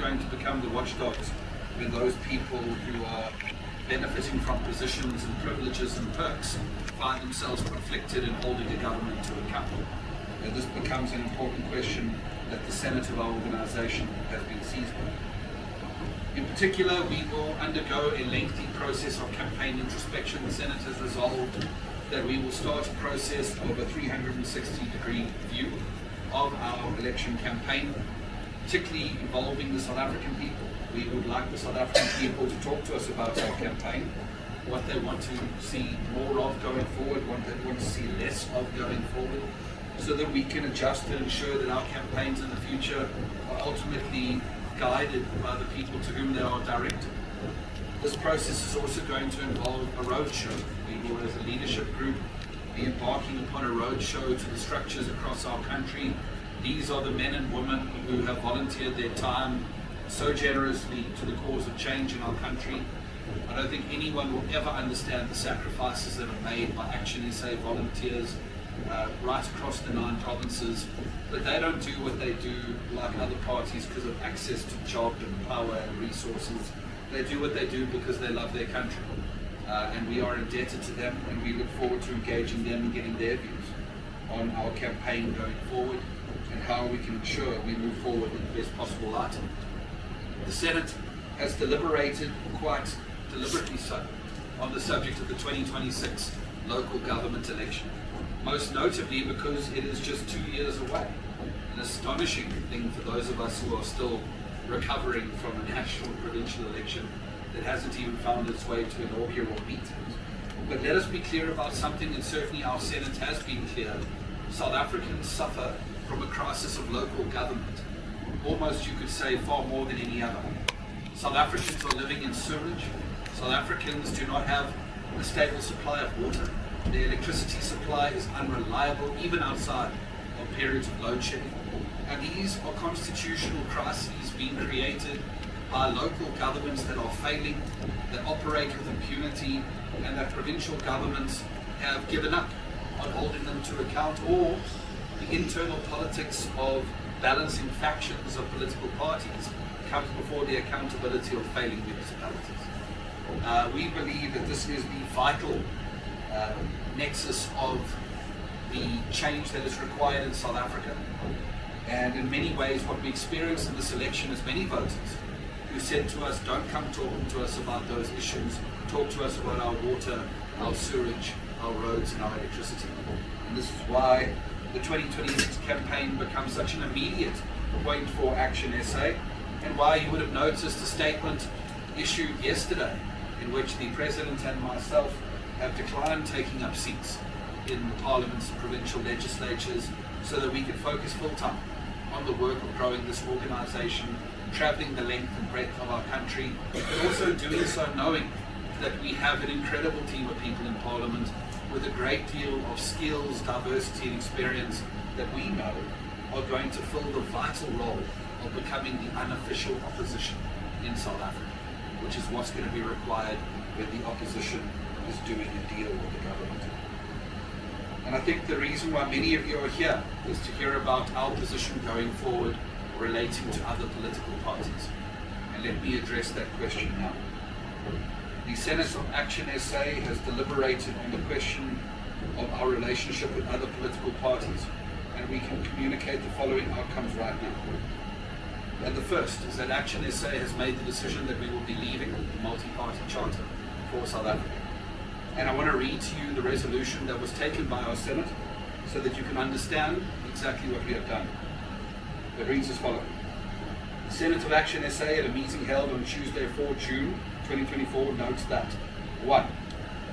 going to become the watchdogs when those people who are benefiting from positions and privileges and perks find themselves conflicted in holding the government to account. And this becomes an important question that the Senate of our organization has been seized with. In particular, we will undergo a lengthy process of campaign introspection. The Senate has resolved that we will start a process of a 360-degree view of our election campaign, particularly involving the South African people. We would like the South African people to talk to us about our campaign, what they want to see more of going forward, what they want to see less of going forward, so that we can adjust and ensure that our campaigns in the future are ultimately guided by the people to whom they are directed. This process is also going to involve a roadshow. We will, as a leadership group, be embarking upon a roadshow to the structures across our country. These are the men and women who have volunteered their time so generously to the cause of change in our country. I don't think anyone will ever understand the sacrifices that are made by ActionSA volunteers right across the 9 provinces, but they don't do what they do like other parties because of access to job and power and resources. They do what they do because they love their country, and we are indebted to them, and we look forward to engaging them and getting their views on our campaign going forward and how we can ensure we move forward in the best possible light. The Senate has deliberated, quite deliberately so, on the subject of the 2026 local government election, most notably because it is just 2 years away. An astonishing thing for those of us who are still recovering from a national provincial election that hasn't even found its way to inaugural meetings. But let us be clear about something, and certainly our Senate has been clear. South Africans suffer from a crisis of local government, almost you could say far more than any other. South Africans are living in sewage. South Africans do not have a stable supply of water. Their electricity supply is unreliable, even outside of periods of load shedding. And these are constitutional crises being created by local governments that are failing, that operate with impunity, and that provincial governments have given up on holding them to account, or the internal politics of balancing factions of political parties comes before the accountability of failing municipalities. We believe that this is the vital nexus of the change that is required in South Africa. And in many ways, what we experienced in this election is many voters who said to us, don't come talking to us about those issues, talk to us about our water, our sewage, our roads and our electricity. And this is why the 2026 campaign becomes such an immediate point for ActionSA, and why you would have noticed a statement issued yesterday in which the President and myself have declined taking up seats in parliaments and provincial legislatures so that we can focus full-time on the work of growing this organization, traveling the length and breadth of our country, but also doing so knowing that we have an incredible team of people in Parliament with a great deal of skills, diversity and experience that we know are going to fill the vital role of becoming the unofficial opposition in South Africa, which is what's going to be required when the opposition is doing a deal with the government. And I think the reason why many of you are here is to hear about our position going forward relating to other political parties. And let me address that question now. The Senate of ActionSA has deliberated on the question of our relationship with other political parties, and we can communicate the following outcomes right now. And the first is that ActionSA has made the decision that we will be leaving the multi-party charter for South Africa. And I want to read to you the resolution that was taken by our Senate so that you can understand exactly what we have done. It reads as follows. The Senate of ActionSA, at a meeting held on Tuesday, 4 June 2024, notes that 1.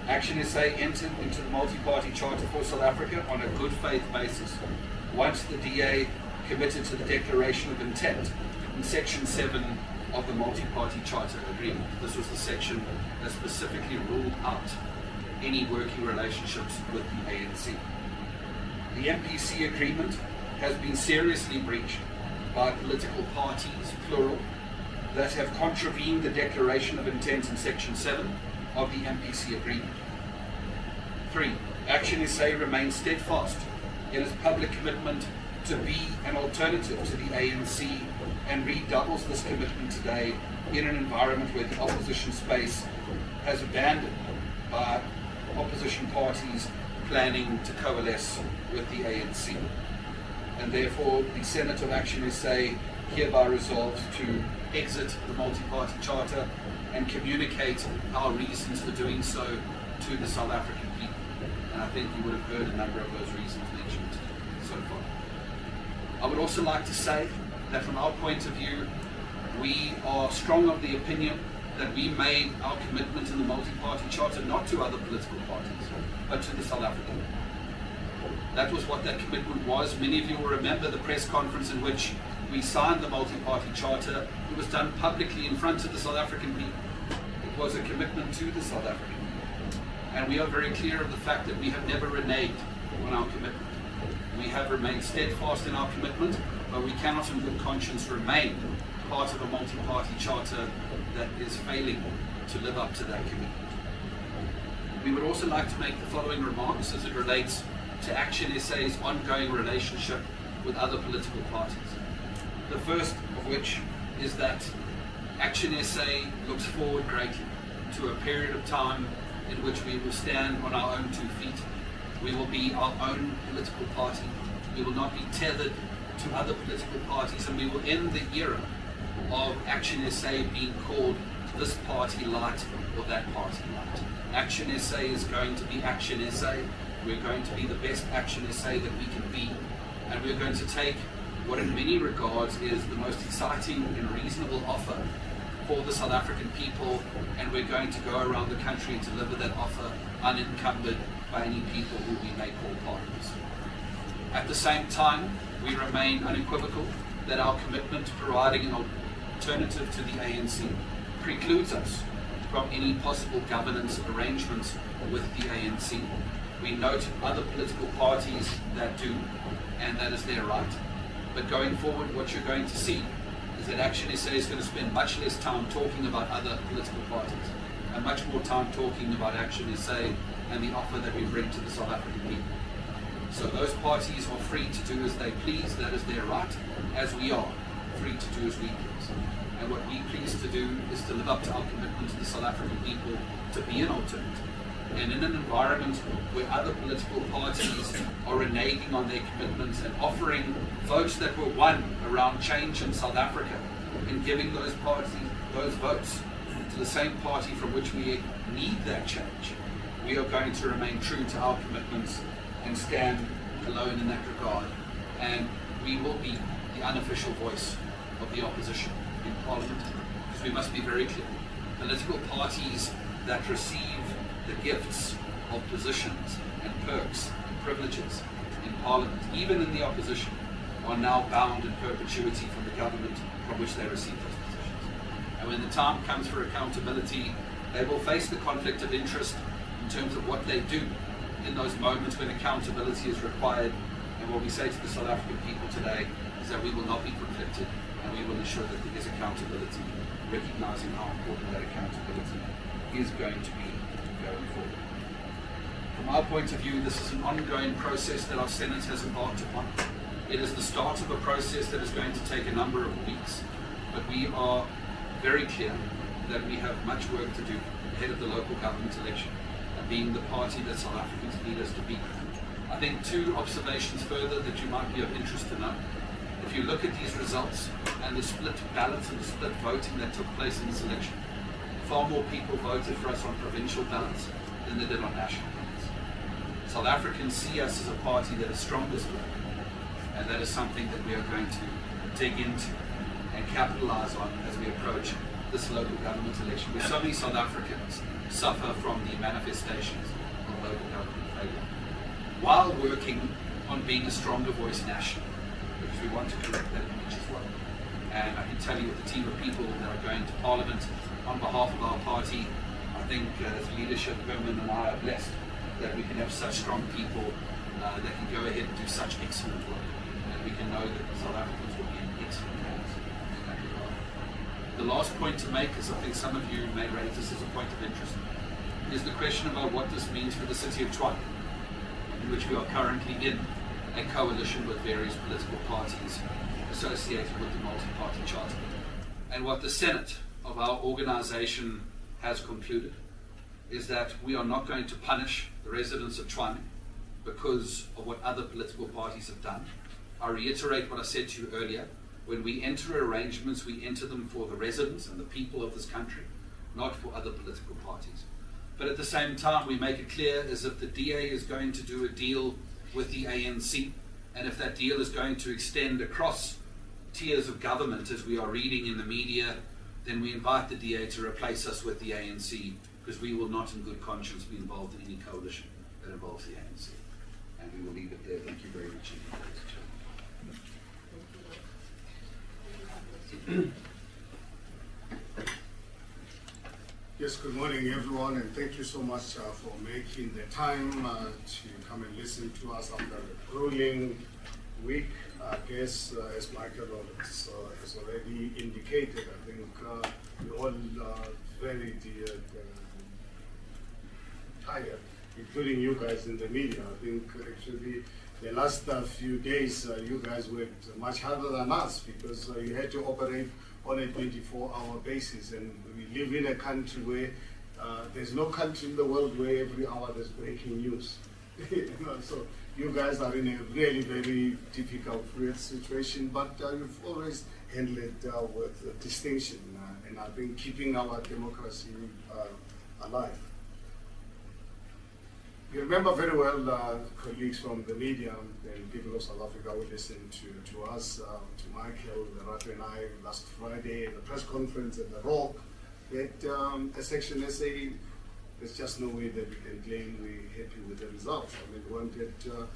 ActionSA entered into the multi-party charter for South Africa on a good faith basis once the DA committed to the declaration of intent in Section 7 of the multi-party charter agreement. This was the section that specifically ruled out any working relationships with the ANC. The MPC agreement has been seriously breached by political parties, plural, that have contravened the declaration of intent in Section 7 of the MPC agreement. 3. ActionSA remains steadfast in its public commitment to be an alternative to the ANC and redoubles this commitment today in an environment where the opposition space has abandoned by opposition parties planning to coalesce with the ANC. And therefore, the Senate of ActionSA hereby resolves to exit the multi-party charter and communicate our reasons for doing so to the South African people. And I think you would have heard a number of those reasons mentioned so far. I would also like to say that from our point of view, we are strong of the opinion that we made our commitment in the multi-party charter not to other political parties, but to the South African people. That was what that commitment was. Many of you will remember the press conference in which we signed the multi-party charter. It was done publicly in front of the South African people. It was a commitment to the South African people. And we are very clear of the fact that we have never reneged on our commitment. We have remained steadfast in our commitment, but we cannot in good conscience remain part of a multi-party charter that is failing to live up to that commitment. We would also like to make the following remarks as it relates to ActionSA's ongoing relationship with other political parties. The first of which is that ActionSA looks forward greatly to a period of time in which we will stand on our own 2 feet. We will be our own political party. We will not be tethered to other political parties, and we will end the era of ActionSA being called this party light or that party light. ActionSA is going to be ActionSA. We're going to be the best ActionSA that we can be, and we're going to take what in many regards is the most exciting and reasonable offer for the South African people, and we're going to go around the country and deliver that offer unencumbered by any people who we may call partners. At the same time, we remain unequivocal that our commitment to providing an alternative to the ANC precludes us from any possible governance arrangements with the ANC. We note other political parties that do, and that is their right. But going forward, what you're going to see is that ActionSA is going to spend much less time talking about other political parties and much more time talking about ActionSA and the offer that we bring to the South African people. So those parties are free to do as they please, that is their right, as we are free to do as we please. And what we please to do is to live up to our commitment to the South African people to be an alternative. And in an environment where other political parties are reneging on their commitments and offering votes that were won around change in South Africa and giving those parties those votes to the same party from which we need that change, we are going to remain true to our commitments and stand alone in that regard. And we will be the unofficial voice of the opposition in Parliament, because we must be very clear. Political parties that receive the gifts of positions and perks and privileges in Parliament, even in the opposition, are now bound in perpetuity from the government from which they receive those positions. And when the time comes for accountability, they will face the conflict of interest in terms of what they do in those moments when accountability is required. And what we say to the South African people today is that we will not be conflicted, and we will ensure that there is accountability, recognizing how important that accountability is going to be going forward. From our point of view, this is an ongoing process that our Senate has embarked upon. It is the start of a process that is going to take a number of weeks, but we are very clear that we have much work to do ahead of the local government election, and being the party that South Africans need us to be. I think 2 observations further that you might be of interest to know. If you look at these results and the split ballots and the split voting that took place in this election, far more people voted for us on provincial ballots than they did on national ballots. South Africans see us as a party that is strongest local, and that is something that we are going to dig into and capitalize on as we approach this local government election, where so many South Africans suffer from the manifestations of local government failure, while working on being a stronger voice nationally, because we want to correct that image as well. And I can tell you, with the team of people that are going to Parliament on behalf of our party, I think as leadership, Herman and I are blessed that we can have such strong people that can go ahead and do such excellent work, and we can know that South Africans will be in excellent hands in that regard. The last point to make, as I think some of you may raise this as a point of interest, is the question about what this means for the city of Tshwane, in which we are currently in, a coalition with various political parties associated with the multi-party charter. And what the Senate of our organization has concluded is that we are not going to punish the residents of Tshwane because of what other political parties have done. I reiterate what I said to you earlier. When we enter arrangements, we enter them for the residents and the people of this country, not for other political parties. But at the same time, we make it clear as if the DA is going to do a deal with the ANC, and if that deal is going to extend across tiers of government, as we are reading in the media, then we invite the DA to replace us with the ANC, because we will not in good conscience be involved in any coalition that involves the ANC. And we will leave it there. Thank you very much. Yes, good morning everyone, and thank you so much for making the time to come and listen to us after a grueling week. I guess as Michael has already indicated, I think we're all very tired, including you guys in the media. I think actually the last few days you guys worked much harder than us, because you had to operate on a 24-hour basis, and we live in a country where there's no country in the world where every hour there's breaking news. So you guys are in a really very difficult situation, but you've always handled it with distinction, and I think keeping our democracy alive. You remember very well, colleagues from the media and people of South Africa who listened to us, to Michael, Rafi and I last Friday at the press conference at the Rock, that as ActionSA, there's just no way that we can claim we're happy with the results. I mean, we wanted to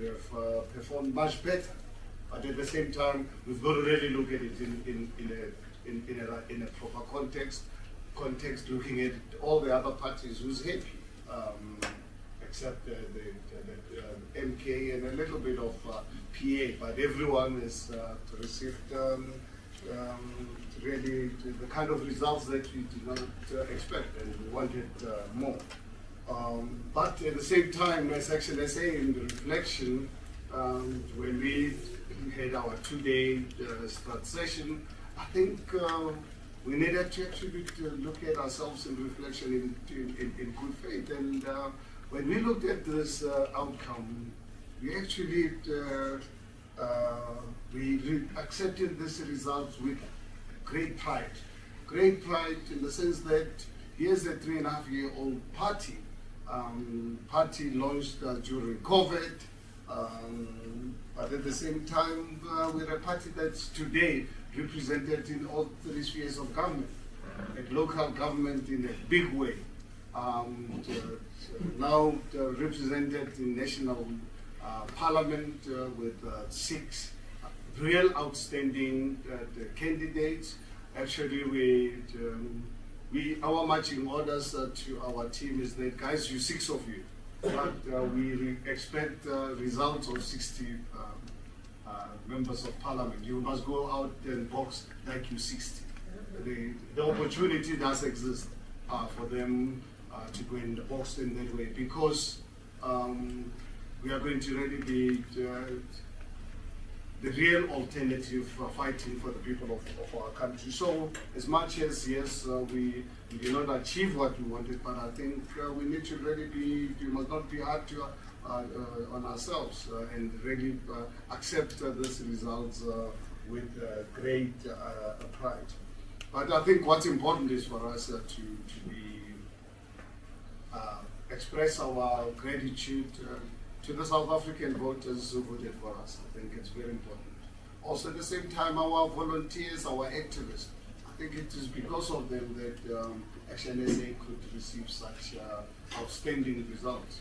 have performed much better, but at the same time, we've got to really look at it in a proper context, looking at all the other parties who's happy. Except the MK and a little bit of PA, but everyone has received really the kind of results that we did not expect, and we wanted more. But at the same time, as ActionSA in the reflection, when we had our two-day start session, I think we needed to actually look at ourselves in reflection in good faith. And when we looked at this outcome, we actually we accepted this result with great pride. Great pride in the sense that here's a 3.5-year-old party. Party launched during COVID, but at the same time, we're a party that's today represented in all 3 spheres of government, at local government in a big way. Now represented in national parliament with 6 real outstanding candidates. Actually, our marching orders to our team is that, guys, you 6 of you, but we expect results of 60 members of parliament. You must go out and box like you 60. The opportunity does exist for them to go in the box in that way, because we are going to really be the real alternative for fighting for the people of our country. So as much as, yes, we did not achieve what we wanted, but I think we need to really we must not be hard to, on ourselves and really accept these results with great pride. But I think what's important is for us to be express our gratitude to the South African voters who voted for us. I think it's very important. Also at the same time, our volunteers, our activists, I think it is because of them that ActionSA could receive such outstanding results.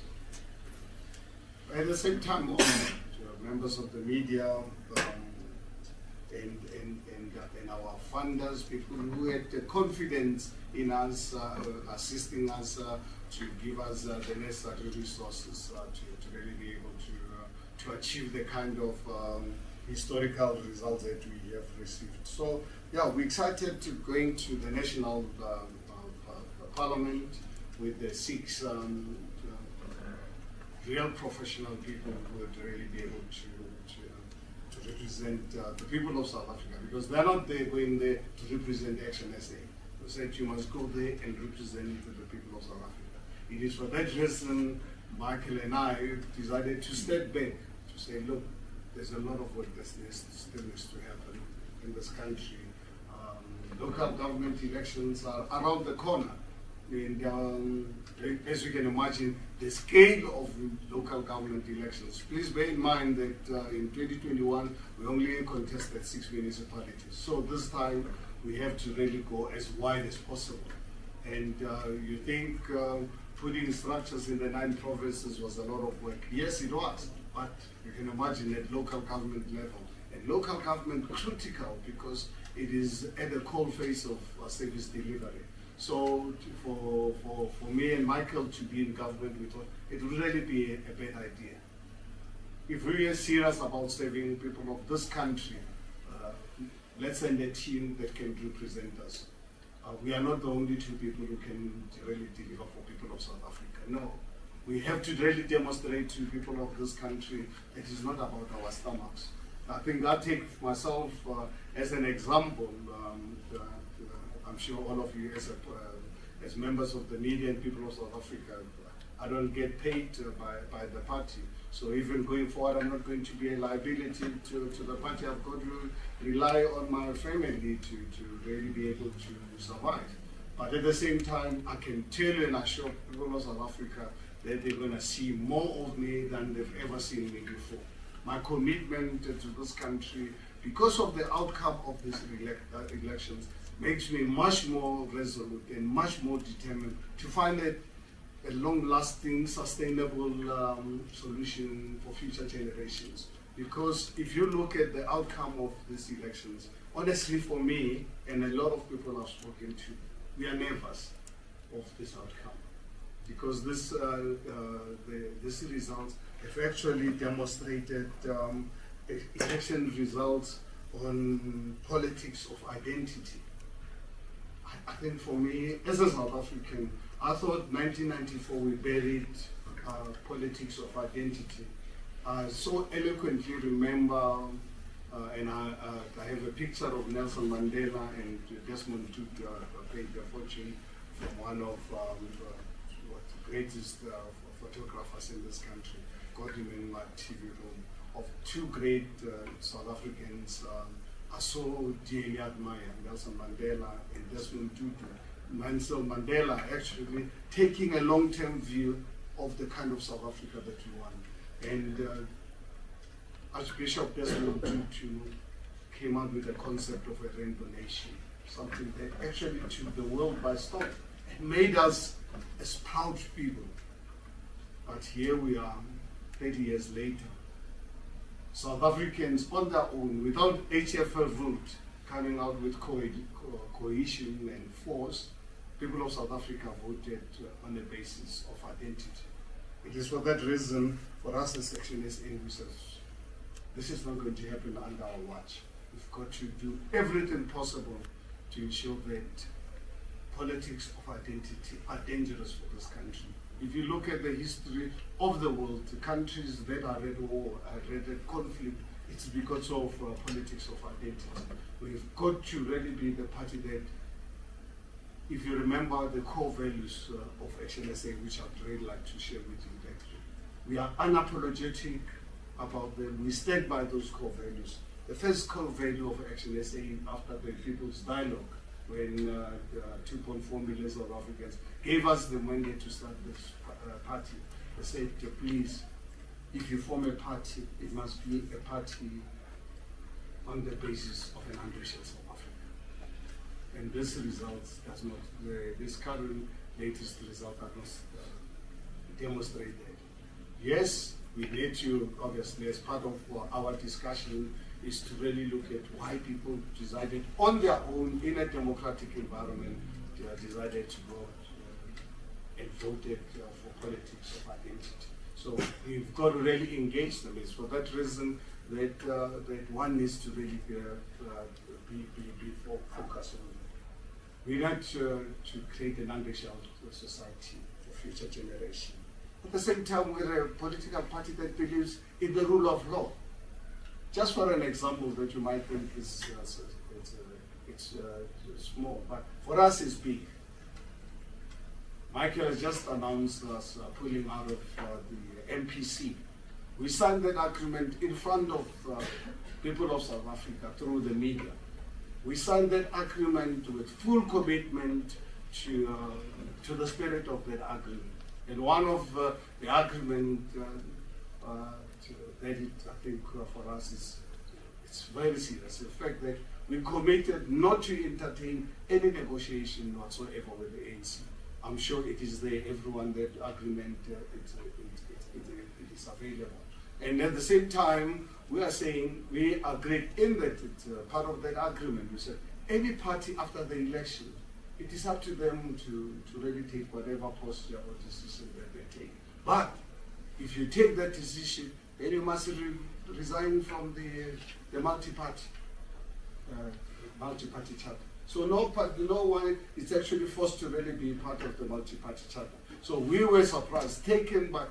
At the same time, also, members of the media and our funders, people who had confidence in us, assisting us to give us the necessary resources to really be able to achieve the kind of historical results that we have received. So, yeah, we're excited to going to the national parliament with the 6 real professional people who would really be able to represent the people of South Africa, because they're not there going there to represent ActionSA. We said you must go there and represent the people of South Africa. It is for that reason Michael and I decided to step back to say, look, there's a lot of work that still needs to happen in this country. Local government elections are around the corner. And as you can imagine, the scale of local government elections. Please bear in mind that in 2021, we only contested 6 municipalities. So this time, we have to really go as wide as possible. And you think putting structures in the 9 provinces was a lot of work. Yes, it was. But you can imagine at local government level. And local government critical because it is at the coal face of service delivery. So for me and Michael to be in government, we thought it would really be a bad idea. If we are serious about serving people of this country, let's send a team that can represent us. We are not the only 2 people who can really deliver for people of South Africa. No. We have to really demonstrate to people of this country that it is not about our stomachs. I think I take myself as an example. I'm sure all of you as members of the media and people of South Africa, I don't get paid by the party. So even going forward, I'm not going to be a liability to the party. I've got to rely on my family to really be able to survive. But at the same time, I can tell you and assure people of South Africa that they're going to see more of me than they've ever seen me before. My commitment to this country, because of the outcome of these elections, makes me much more resolute and much more determined to find a long-lasting, sustainable solution for future generations. Because if you look at the outcome of these elections, honestly for me, and a lot of people I've spoken to, we are nervous of this outcome. Because these results have actually demonstrated election results on politics of identity. I think for me, as a South African, I thought 1994 we buried politics of identity. I so eloquently remember, and I have a picture of Nelson Mandela and Desmond Tutu paid their fortune from one of the greatest photographers in this country. Got him in my TV room, of 2 great South Africans. I so dearly admire Nelson Mandela and Desmond Tutu. Nelson Mandela actually taking a long-term view of the kind of South Africa that we want. And Archbishop Desmond Tutu came out with the concept of a rainbow nation, something that actually took the world by storm and made us as proud people. But here we are, 30 years later. South Africans on their own, without HFL route, coming out with cohesion and force, people of South Africa voted on the basis of identity. It is for that reason, for us as ActionSA, we said, this is not going to happen under our watch. We've got to do everything possible to ensure that politics of identity are dangerous for this country. If you look at the history of the world, the countries that are at war, are at conflict, it's because of politics of identity. We've got to really be the party that, if you remember the core values of ActionSA, which I'd really like to share with you, that we are unapologetic about them. We stand by those core values. The first core value of ActionSA after the People's Dialogue, when 2.4 million South Africans gave us the mandate to start this party. They said, please, if you form a party, it must be a party on the basis of an unracial South Africa. And this result does not, this current latest result does not demonstrate that. Yes, we need to, obviously, as part of our discussion, is to really look at why people decided on their own in a democratic environment, decided to go and voted for politics of identity. So we've got to really engage them. It's for that reason that that one needs to really be focused on. We need to create an unracial society for future generations. At the same time, we're a political party that believes in the rule of law. Just for an example that you might think is small, but for us it's big. Michael has just announced us pulling out of the MPC. We signed that agreement in front of people of South Africa through the media. We signed that agreement with full commitment to the spirit of that agreement. And one of the agreement that I think for us it's very serious. The fact that we committed not to entertain any negotiation whatsoever with the ANC. I'm sure it is there, everyone, that agreement it is available. And at the same time, we are saying we agreed in that part of that agreement. We said any party after the election, it is up to them to really take whatever posture or decision that they take. But if you take that decision, then you must resign from the multi-party charter. So no one is actually forced to really be part of the multi-party charter. So we were surprised, taken by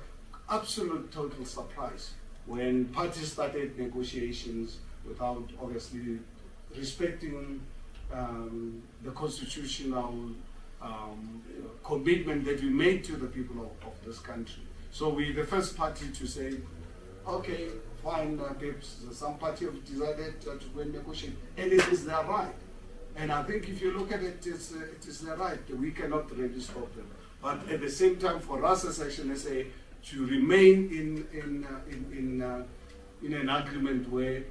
absolute total surprise, when parties started negotiations without obviously respecting the constitutional commitment that we made to the people of this country. So we're the first party to say, okay, fine, some party have decided to go and negotiate, and it is their right. And I think if you look at it, it is their right. We cannot really stop them. But at the same time, for us as ActionSA to remain in an agreement where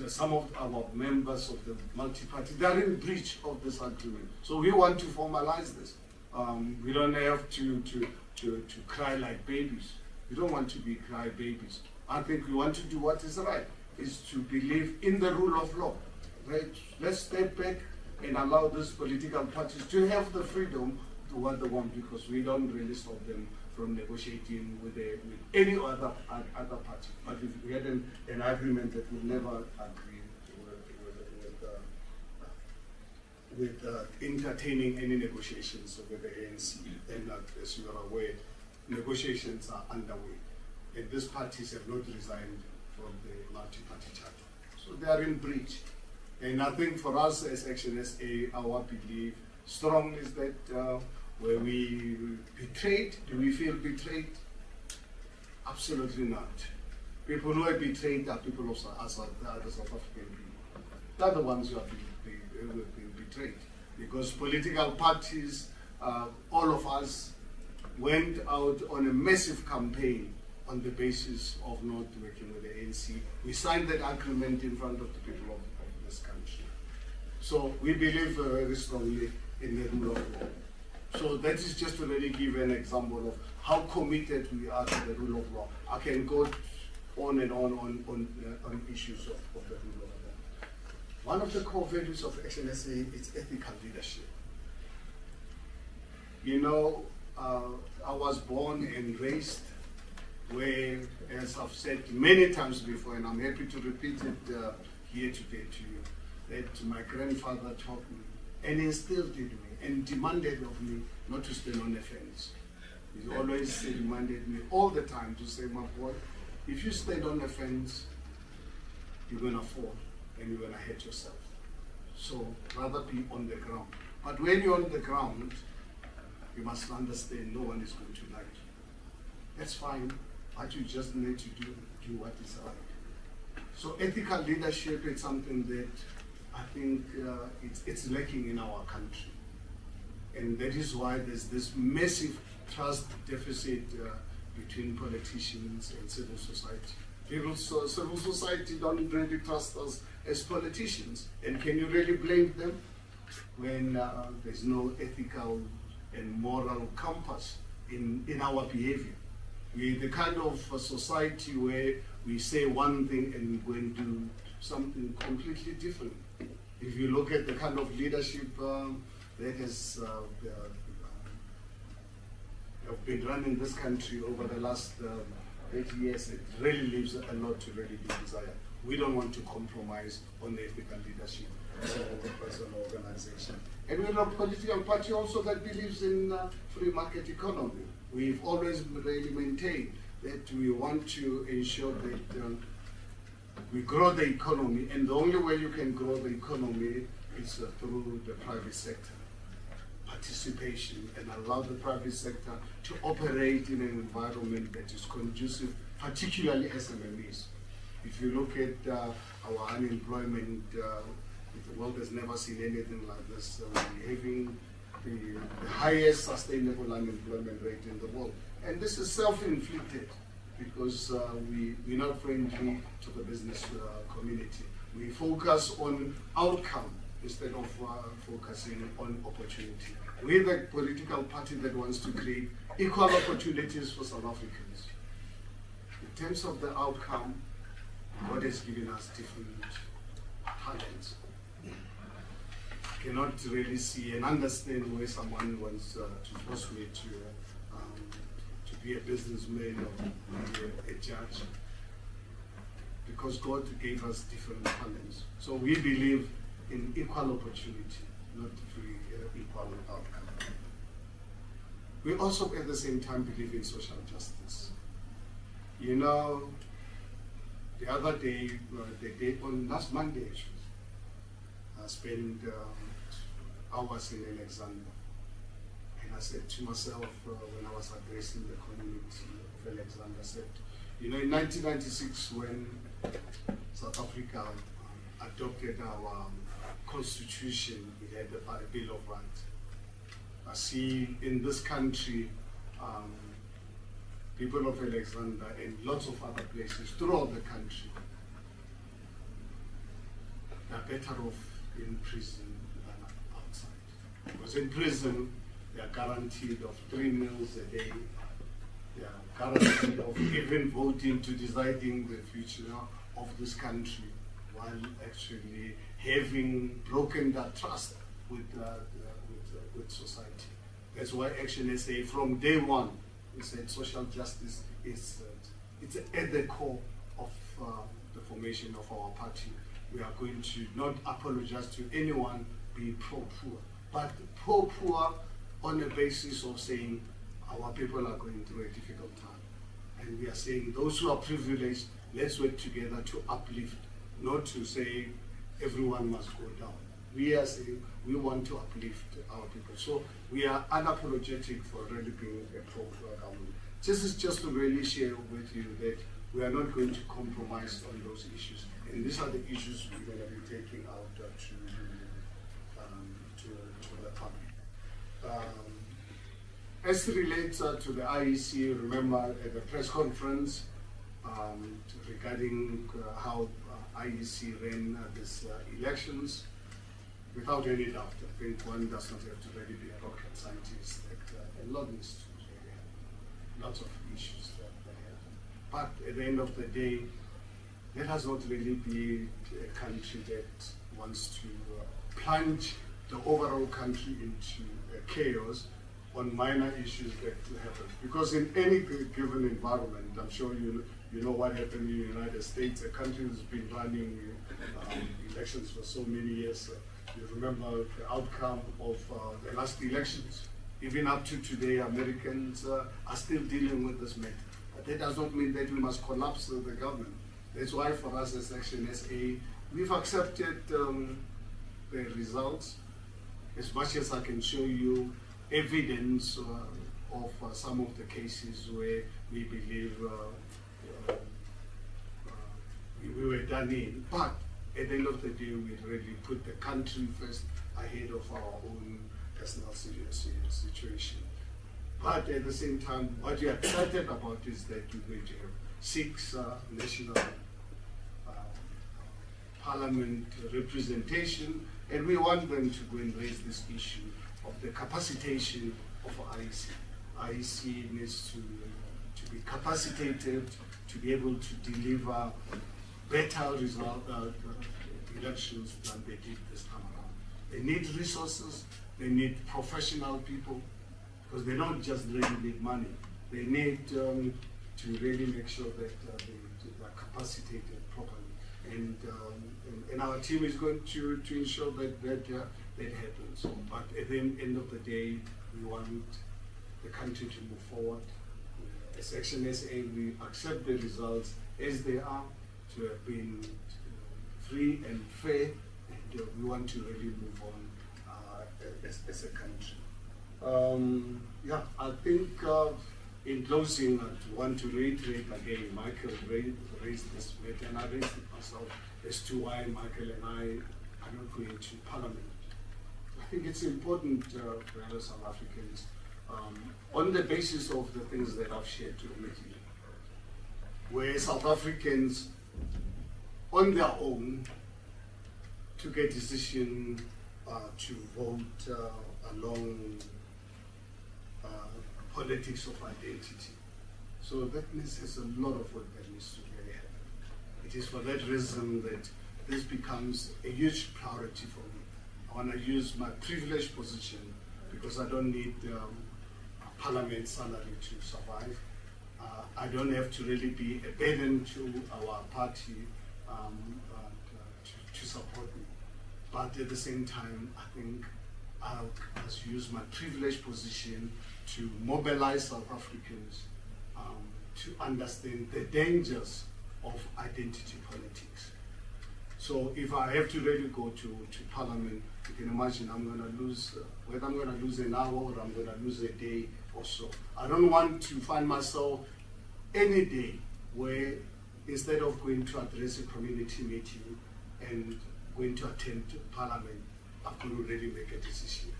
some of our members of the multi-party, they are in breach of this agreement. So we want to formalize this. We don't have to cry like babies. We don't want to be cry babies. I think we want to do what is right, is to believe in the rule of law. Right? Let's step back and allow these political parties to have the freedom to what they want, because we don't really stop them from negotiating with any other party. But if we had an agreement that we'll never agree with entertaining any negotiations with the ANC. And as you are aware, negotiations are underway. And these parties have not resigned from the multi-party charter. So they are in breach. And I think for us as ActionSA, our belief strong is that were we betrayed? Do we feel betrayed? Absolutely not. People who are betrayed are people of the other South African people. They're the ones who have been betrayed. Because political parties, all of us, went out on a massive campaign on the basis of not working with the ANC. We signed that agreement in front of the people of this country. So we believe very strongly in the rule of law. So that is just to really give an example of how committed we are to the rule of law. I can go on and on issues of the rule of law. One of the core values of ActionSA is ethical leadership. You know, I was born and raised where, as I've said many times before, and I'm happy to repeat it here today to you, that my grandfather taught me and instilled in me and demanded of me not to stand on the fence. He always reminded me all the time to say, my boy, if you stand on the fence, you're going to fall and you're going to hurt yourself. So rather be on the ground. But when you're on the ground, you must understand no one is going to like you. That's fine, but you just need to do what is right. So ethical leadership is something that I think it's lacking in our country. And that is why there's this massive trust deficit between politicians and civil society. Civil society don't really trust us as politicians. And can you really blame them when there's no ethical and moral compass in our behavior? We're the kind of society where we say one thing and we go and do something completely different. If you look at the kind of leadership that has been running this country over the last 8 years, it really leaves a lot to really be desired. We don't want to compromise on the ethical leadership as an organization. And we're a political party also that believes in free market economy. We've always really maintained that we want to ensure that we grow the economy, and the only way you can grow the economy is through the private sector participation, and allow the private sector to operate in an environment that is conducive, particularly SMMEs. If you look at our unemployment, the world has never seen anything like this. We're having the highest sustainable unemployment rate in the world. And this is self-inflicted because we're not friendly to the business community. We focus on outcome instead of focusing on opportunity. We're the political party that wants to create equal opportunities for South Africans. In terms of the outcome, God has given us different talents. Cannot really see and understand where someone wants to force me to be a businessman or be a judge, because God gave us different talents. So we believe in equal opportunity, not free equal outcome. We also at the same time believe in social justice. You know, the other day, the day on last Monday actually, I spent hours in Alexander. And I said to myself when I was addressing the community of Alexander, I said, you know, in 1996 when South Africa adopted our constitution, we had the Bill of Rights. I see in this country, people of Alexander and lots of other places throughout the country, they are better off in prison than outside. Because in prison, they are guaranteed of 3 meals a day. They are guaranteed of even voting to deciding the future of this country, while actually having broken that trust with society. That's why ActionSA from day one, we said social justice is it's at the core of the formation of our party. We are going to not apologize to anyone being pro-poor, but pro-poor on the basis of saying our people are going through a difficult time. And we are saying those who are privileged, let's work together to uplift, not to say everyone must go down. We are saying we want to uplift our people. So we are unapologetic for really being a pro-poor government. This is just to really share with you that we are not going to compromise on those issues. And these are the issues we're going to be taking out to the public. As it relates to the IEC, remember at the press conference regarding how IEC ran these elections, without any doubt, I think one does not have to really be a rocket scientist. A lot needs to really happen. Lots of issues that happen. But at the end of the day, let us not really be a country that wants to plunge the overall country into chaos on minor issues that happen. Because in any given environment, I'm sure you know what happened in the United States. A country has been running elections for so many years. You remember the outcome of the last elections. Even up to today, Americans are still dealing with this matter. But that does not mean that we must collapse the government. That's why for us as ActionSA, we've accepted the results. As much as I can show you evidence of some of the cases where we believe we were done in. But at the end of the day, we really put the country first ahead of our own personal situation. But at the same time, what we are excited about is that we're going to have 6 national parliament representation, and we want them to go and raise this issue of the capacitation of IEC. IEC needs to be capacitated to be able to deliver better elections than they did this time around. They need resources, they need professional people, because they don't just really need money. They need to really make sure that they are capacitated properly. And our team is going to ensure that that happens. But at the end of the day, we want the country to move forward. As ActionSA, we accept the results as they are, to have been free and fair, and we want to really move on as a country. I think in closing, I want to reiterate again, Michael raised this matter, and I raised it myself as to why Michael and I are not going to Parliament. I think it's important for other South Africans, on the basis of the things that I've shared to the meeting, where South Africans on their own took a decision to vote along politics of identity. So that means there's a lot of work that needs to really happen. It is for that reason that this becomes a huge priority for me. I want to use my privileged position, because I don't need a parliament salary to survive. I don't have to really be a burden to our party to support me. But at the same time, I think I must use my privileged position to mobilize South Africans to understand the dangers of identity politics. So if I have to really go to Parliament, you can imagine I'm going to lose, whether I'm going to lose an hour or I'm going to lose a day or so. I don't want to find myself any day where, instead of going to address a community meeting and going to attend Parliament, I'm going to really make a decision.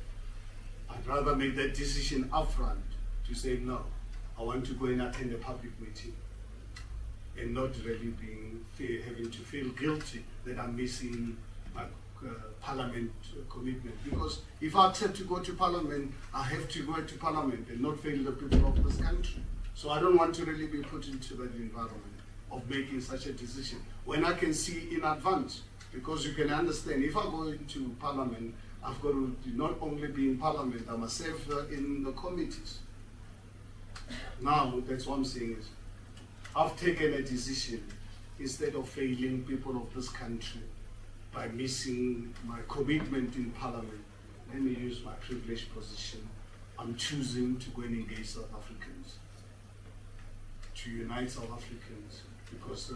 I'd rather make that decision upfront to say, no, I want to go and attend a public meeting, and not really having to feel guilty that I'm missing my Parliament commitment. Because if I accept to go to Parliament, I have to go to Parliament and not fail the people of this country. So I don't want to really be put into that environment of making such a decision when I can see in advance. Because you can understand, if I go into Parliament, I've got to not only be in Parliament, I must serve in the committees. Now, that's what I'm saying is, I've taken a decision, instead of failing people of this country by missing my commitment in Parliament, let me use my privileged position. I'm choosing to go and engage South Africans, to unite South Africans, because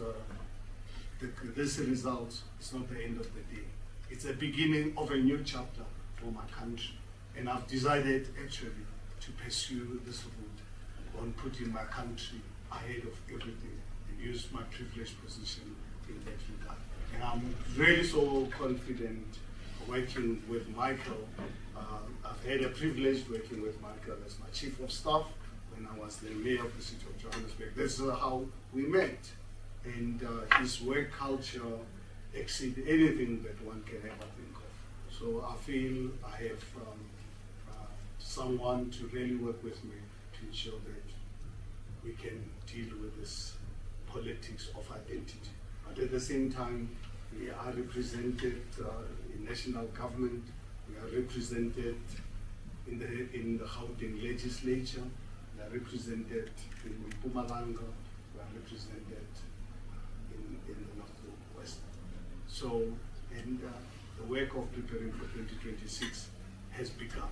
this result is not the end of the day. It's the beginning of a new chapter for my country. And I've decided actually to pursue this route on putting my country ahead of everything and use my privileged position in that regard. And I'm really so confident working with Michael. I've had a privilege working with Michael as my chief of staff when I was the mayor of the city of Johannesburg. This is how we met. And his work culture exceeds anything that one can ever think of. So I feel I have someone to really work with me to ensure that we can deal with this politics of identity. But at the same time, we are represented in national government, we are represented in the Gauteng legislature, we are represented in Mpumalanga, we are represented in the Northwest. So, and the work of preparing for 2026 has begun.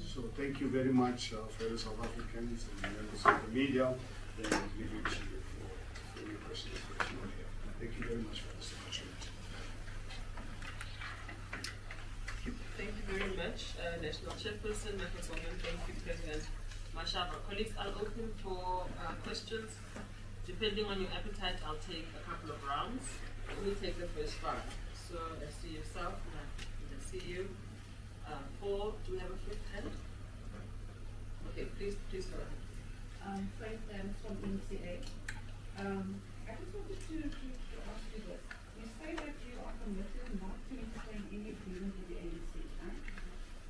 So thank you very much fellow South Africans and members of the media. Then I'll leave it to you for any questions that you may have. Thank you very much for this opportunity. Thank you very much, National Chairperson, thank you, President Mashaba. Colleagues, I'll open for questions. Depending on your appetite, I'll take a couple of rounds. Let me take the first round. So I see yourself, I see you. 4, do we have a fifth hand? Okay, please go ahead. Faith from NCA. I just wanted to ask you this. You say that you are committed not to entertain any agreement with the ANC, right?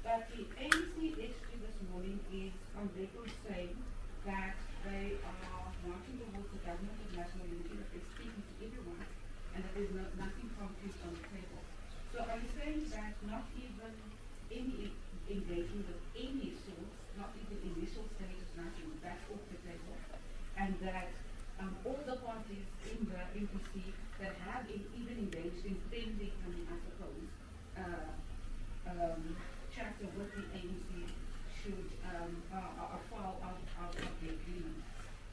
But the ANC history this morning is on record saying that they are marching towards the government of national unity, that they're speaking to everyone, and that there's nothing concrete on the table. So are you saying that not even any engagement of any sort, not even initial stages, nothing, that's off the table, and that all the parties in the NPC that have even engaged in friendly, I suppose, chapter with the ANC should fall out of the agreement?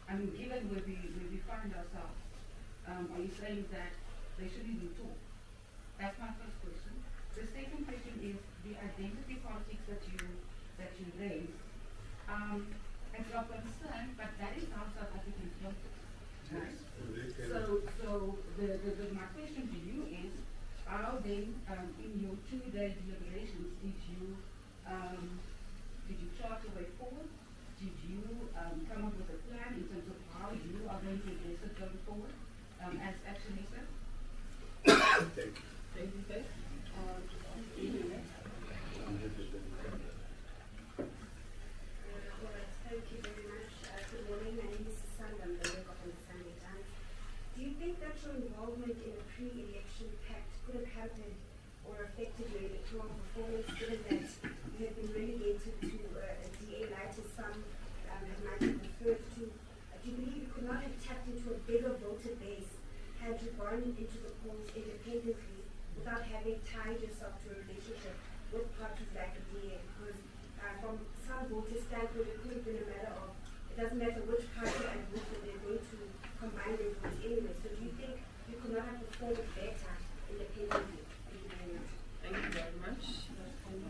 I mean, given where we find ourselves, are you saying that they shouldn't even talk? That's my first question. The second question is the identity politics that you raised. It's of concern, but that is how South Africans vote. Right? So my question to you is, how then in your 2-day deliberations did you chart a way forward? Did you come up with a plan in terms of how you are going to address it going forward as ActionSA? Thank you. Thank you, Faith. Thank you very much. Good morning. My name is Sandra. I'm the work of the Sunday Times. Do you think that your involvement in the pre-election pact could have hampered or affected your electoral performance, given that you have been relegated to a DA light as some have might have referred to? Do you believe you could not have tapped into a bigger voter base had you gone into the polls independently without having tied yourself to a relationship with parties like the DA? Because from some voters' standpoint, it could have been a matter of, it doesn't matter which party I vote for, they're going to combine their votes anyway. So do you think you could not have performed better independently? Thank you very much. Thank you very much.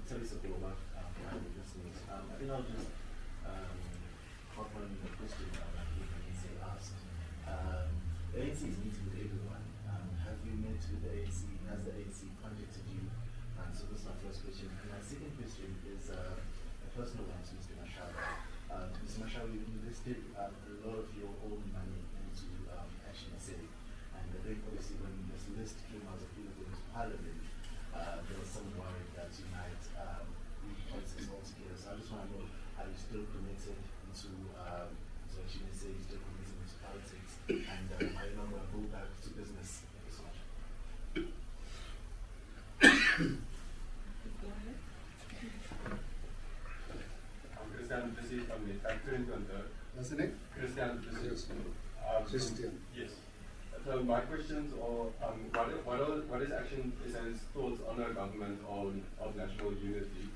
Sorry, Sapulova, I think I'll just hop on the question that ANC asked. The ANC is meeting with everyone. Have you met with the ANC? Has the ANC contacted you? So that's my first question. And my second question is a personal one to Mr. Mashaba. Mr. Mashaba, you invested a lot of your own money into ActionSA. And I think obviously when this list came out of people into Parliament, there was some worry that you might replace altogether. So I just want to know, are you still committed into ActionSA, still committed into politics? And are you not going to go back to business? Thank you so much. Christian Duplessis from the Factory Center. What's the name? Christian Duplessis. Christian. Yes. So my questions are, what is ActionSA's thoughts on a government of national unity?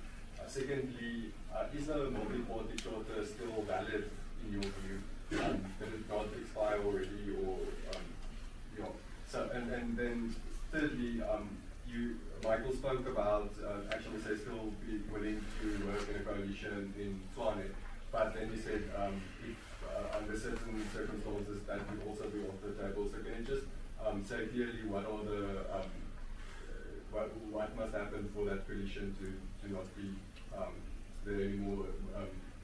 Secondly, is the multi-party charter still valid in your view? Did it not expire already, or yeah? So and then thirdly, Michael spoke about ActionSA still be willing to work in a coalition in Tshwane, but then he said if under certain circumstances that would also be off the table. So can you just say clearly what are the what must happen for that coalition to not be there anymore?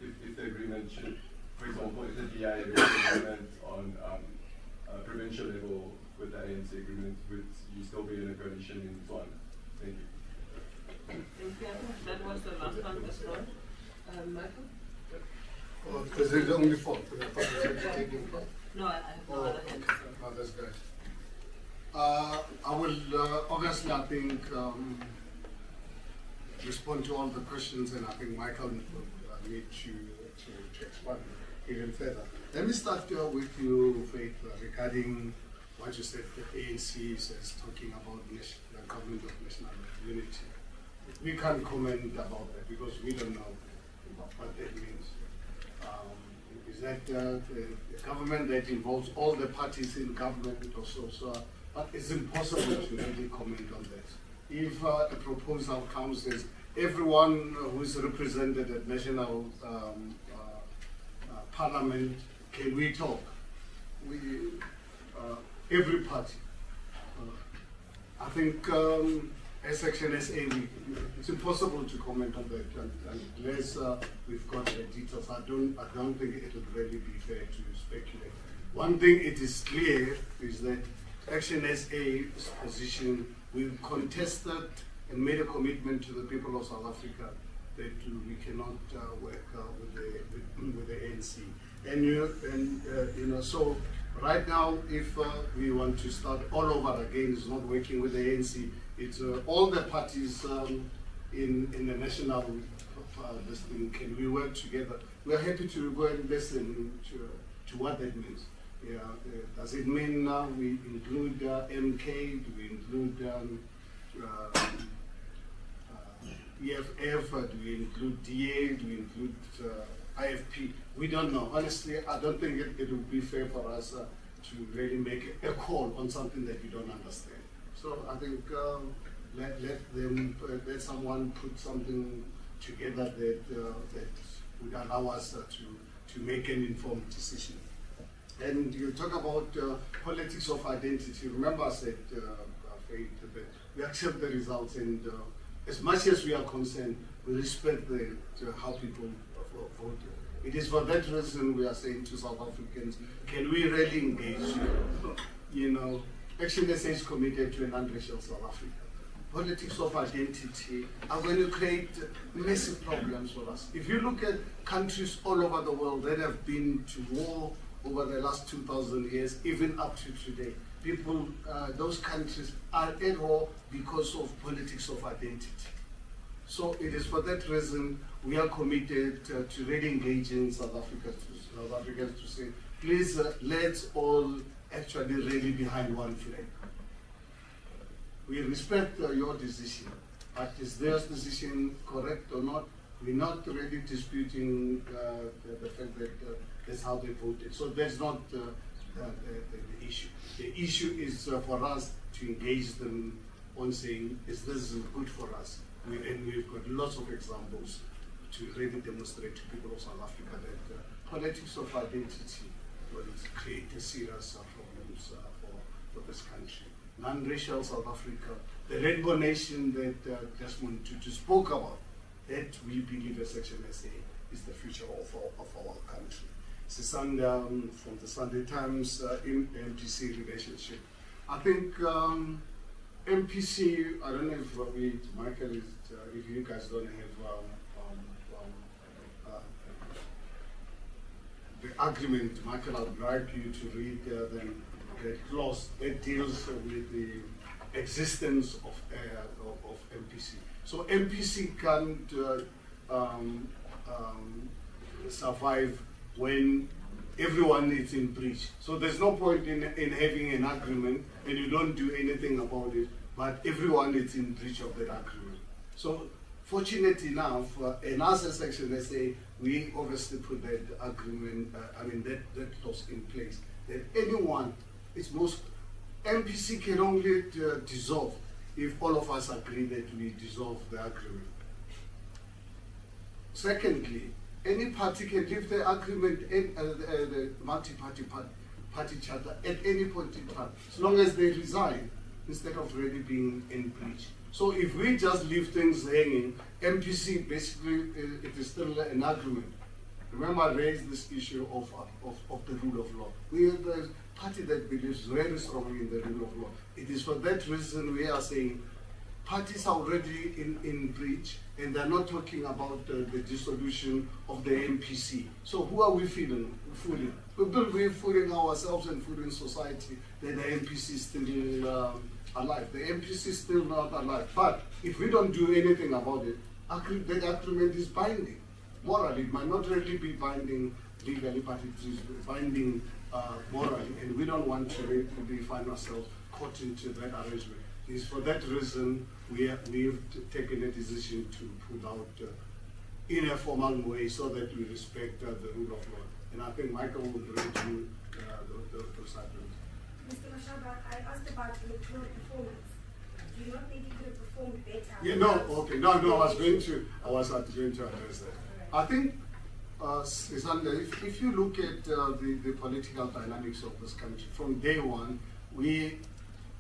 If the agreement should, for example, if the DA agreement on provincial level with the ANC agreement, would you still be in a coalition in Tshwane? Thank you. Thank you. That was the last one as well. Michael? Oh, because there's only 4. Taking 4. No, I have no other hands. Oh, that's good. I will, obviously, I think, respond to all the questions, and I think Michael will need to expand even further. Let me start with you, Faith, regarding what you said, the ANC is talking about the government of national unity. We can't comment about that because we don't know what that means. Is that a government that involves all the parties in government or so? But it's impossible to really comment on that. If a proposal comes as everyone who is represented at national parliament, can we talk? Every party. I think as ActionSA, it's impossible to comment on that unless we've got the details. I don't think it would really be fair to speculate. One thing it is clear is that ActionSA's position, we contested and made a commitment to the people of South Africa that we cannot work with the ANC. And so right now, if we want to start all over again, it's not working with the ANC. It's all the parties in the national this thing. Can we work together? We are happy to go and listen to what that means. Yeah, does it mean now we include MK? Do we include EFF? Do we include DA? Do we include IFP? We don't know. Honestly, I don't think it would be fair for us to really make a call on something that we don't understand. So I think let someone put something together that would allow us to make an informed decision. And you talk about politics of identity. Remember I said, Faith, that we accept the results, and as much as we are concerned, we respect how people vote. It is for that reason we are saying to South Africans, can we really engage? You know, ActionSA is committed to a non-racial South Africa. Politics of identity are going to create massive problems for us. If you look at countries all over the world that have been to war over the last 2,000 years, even up to today, people, those countries are at war because of politics of identity. So it is for that reason we are committed to really engaging South Africans to say, please let's all actually rally behind one flag. We respect your decision, but is their decision correct or not? We're not really disputing the fact that that's how they voted. So that's not the issue. The issue is for us to engage them on saying, is this good for us? And we've got lots of examples to really demonstrate to people of South Africa that politics of identity will create a serious problems for this country. Non-racial South Africa, the rainbow nation that Desmond Tutu spoke about, that we believe as ActionSA is the future of our country. Sisanda from the Sunday Times MPC relationship. I think MPC, I don't know if Michael is, if you guys don't have the agreement, Michael, I would like you to read the clause that deals with the existence of MPC. So MPC can't survive when everyone is in breach. So there's no point in having an agreement and you don't do anything about it, but everyone is in breach of that agreement. So fortunate enough, and as a ActionSA, we obviously put that agreement, that clause in place, that anyone, it's most, MPC can only dissolve if all of us agree that we dissolve the agreement. Secondly, any party can leave the agreement in the multi-party party charter at any point in time, as long as they resign instead of really being in breach. So if we just leave things hanging, MPC basically it is still an agreement. Remember, I raised this issue of the rule of law. We are the party that believes very strongly in the rule of law. It is for that reason we are saying parties are already in breach, and they're not talking about the dissolution of the MPC. So who are we fooling? We're fooling ourselves and fooling society that the MPC is still alive. The MPC is still not alive. But if we don't do anything about it, that agreement is binding. Morally, it might not really be binding legally, but it is binding morally, and we don't want to really find ourselves caught into that arrangement. It's for that reason we've taken a decision to put out in a formal way so that we respect the rule of law. And I think Michael will read you those items. Mr. Mashaba, I asked about electoral performance. Do you not think you could have performed better? Yeah, no, okay, no, I was going to address that. I think, Sisanda, if you look at the political dynamics of this country, from day one, we,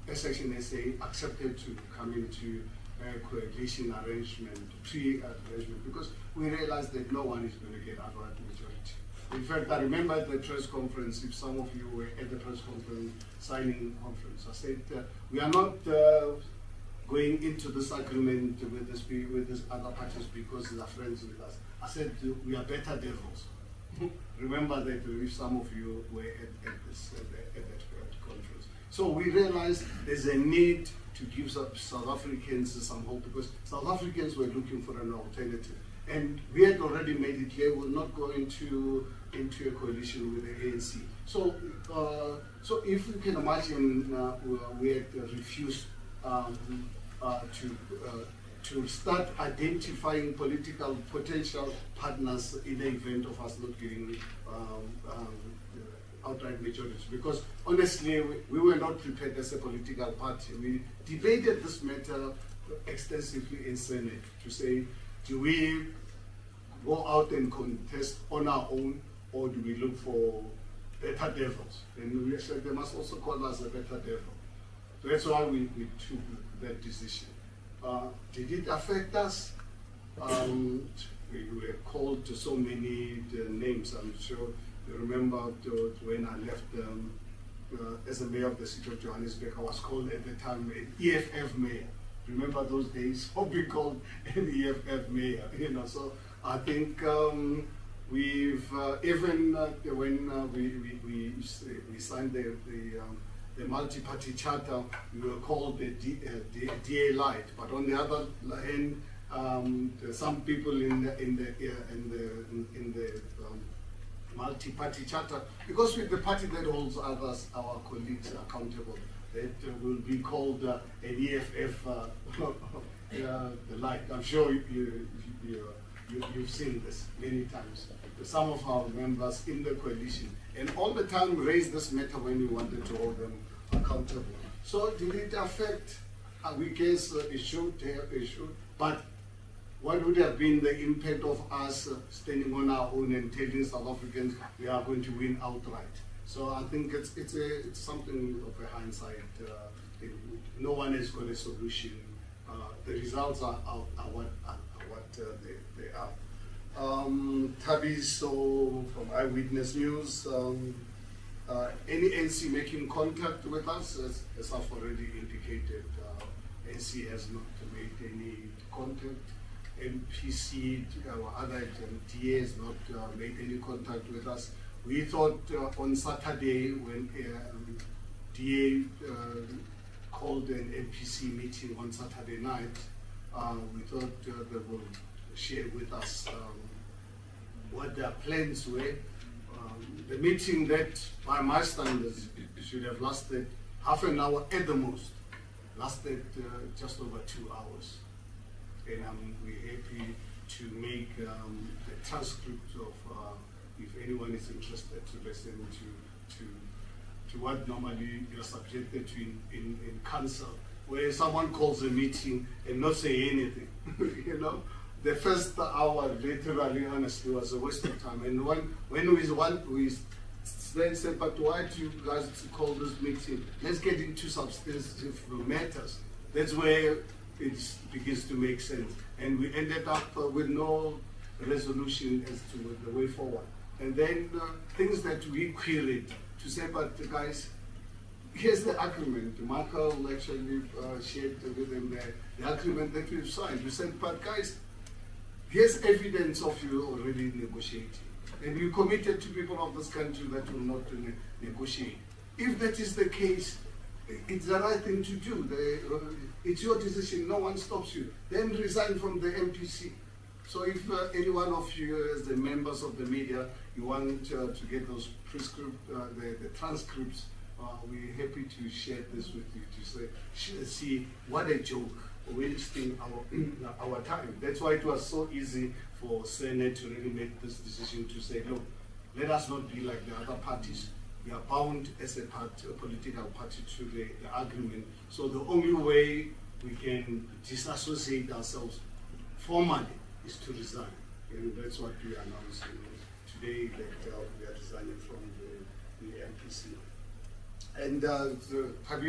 as ActionSA, accepted to come into a coalition arrangement, pre-arrangement, because we realized that no one is going to get outright majority. In fact, I remember at the press conference, if some of you were at the press conference, signing conference, I said, we are not going into this agreement with these other parties because they are friends with us. I said, we are better devils. Remember that if some of you were at that conference. So we realized there's a need to give South Africans some hope, because South Africans were looking for an alternative. And we had already made it clear we'll not go into a coalition with the ANC. So, so if you can imagine, we had refused to start identifying political potential partners in the event of us not getting outright majorities. Because honestly, we were not prepared as a political party. We debated this matter extensively in Senate to say, do we go out and contest on our own, or do we look for better devils? And we said they must also call us a better devil. So that's why we took that decision. Did it affect us? We were called to so many names. I'm sure you remember when I left as a mayor of the city of Johannesburg, I was called at the time an EFF mayor. Remember those days? What we called an EFF mayor, you know. So I think we've even when we signed the multi-party charter, we were called the DA Light. But on the other hand, some people in the multi-party charter, because with the party that holds others, our colleagues accountable, that will be called an EFF the Light. I'm sure you've seen this many times. Some of our members in the coalition, and all the time raised this matter when we wanted to hold them accountable. So did it affect? We guess it should, but what would have been the impact of us standing on our own and telling South Africans we are going to win outright? So I think it's something of a hindsight. No one has got a solution. The results are what they are. Tabi, so from Eyewitness News, any NC making contact with us, as I've already indicated, NC has not made any contact. MPC, our other DA has not made any contact with us. We thought on Saturday when DA called an MPC meeting on Saturday night, we thought they would share with us what their plans were. The meeting that, by my standards, should have lasted half an hour at the most, lasted just over 2 hours. And we're happy to make the transcript of, if anyone is interested to listen to what normally you're subjected to in council, where someone calls a meeting and not say anything. You know, the first hour, literally, honestly, was a waste of time. And when we then said, but why do you guys call this meeting? Let's get into substantive matters. That's where it begins to make sense. And we ended up with no resolution as to the way forward. And then things that we queried to say, but guys, here's the agreement. Michael actually shared with them the agreement that we've signed. We said, but guys, here's evidence of you already negotiating. And you committed to people of this country that will not negotiate. If that is the case, it's the right thing to do. It's your decision, no one stops you. Then resign from the MPC. So if any one of you, as the members of the media, you want to get those the transcripts, we're happy to share this with you to say, see what a joke, wasting our time. That's why it was so easy for Senate to really make this decision to say, look, let us not be like the other parties. We are bound as a political party to the agreement. So the only way we can disassociate ourselves formally is to resign. And that's what we are announcing today, that we are resigning from the MPC. And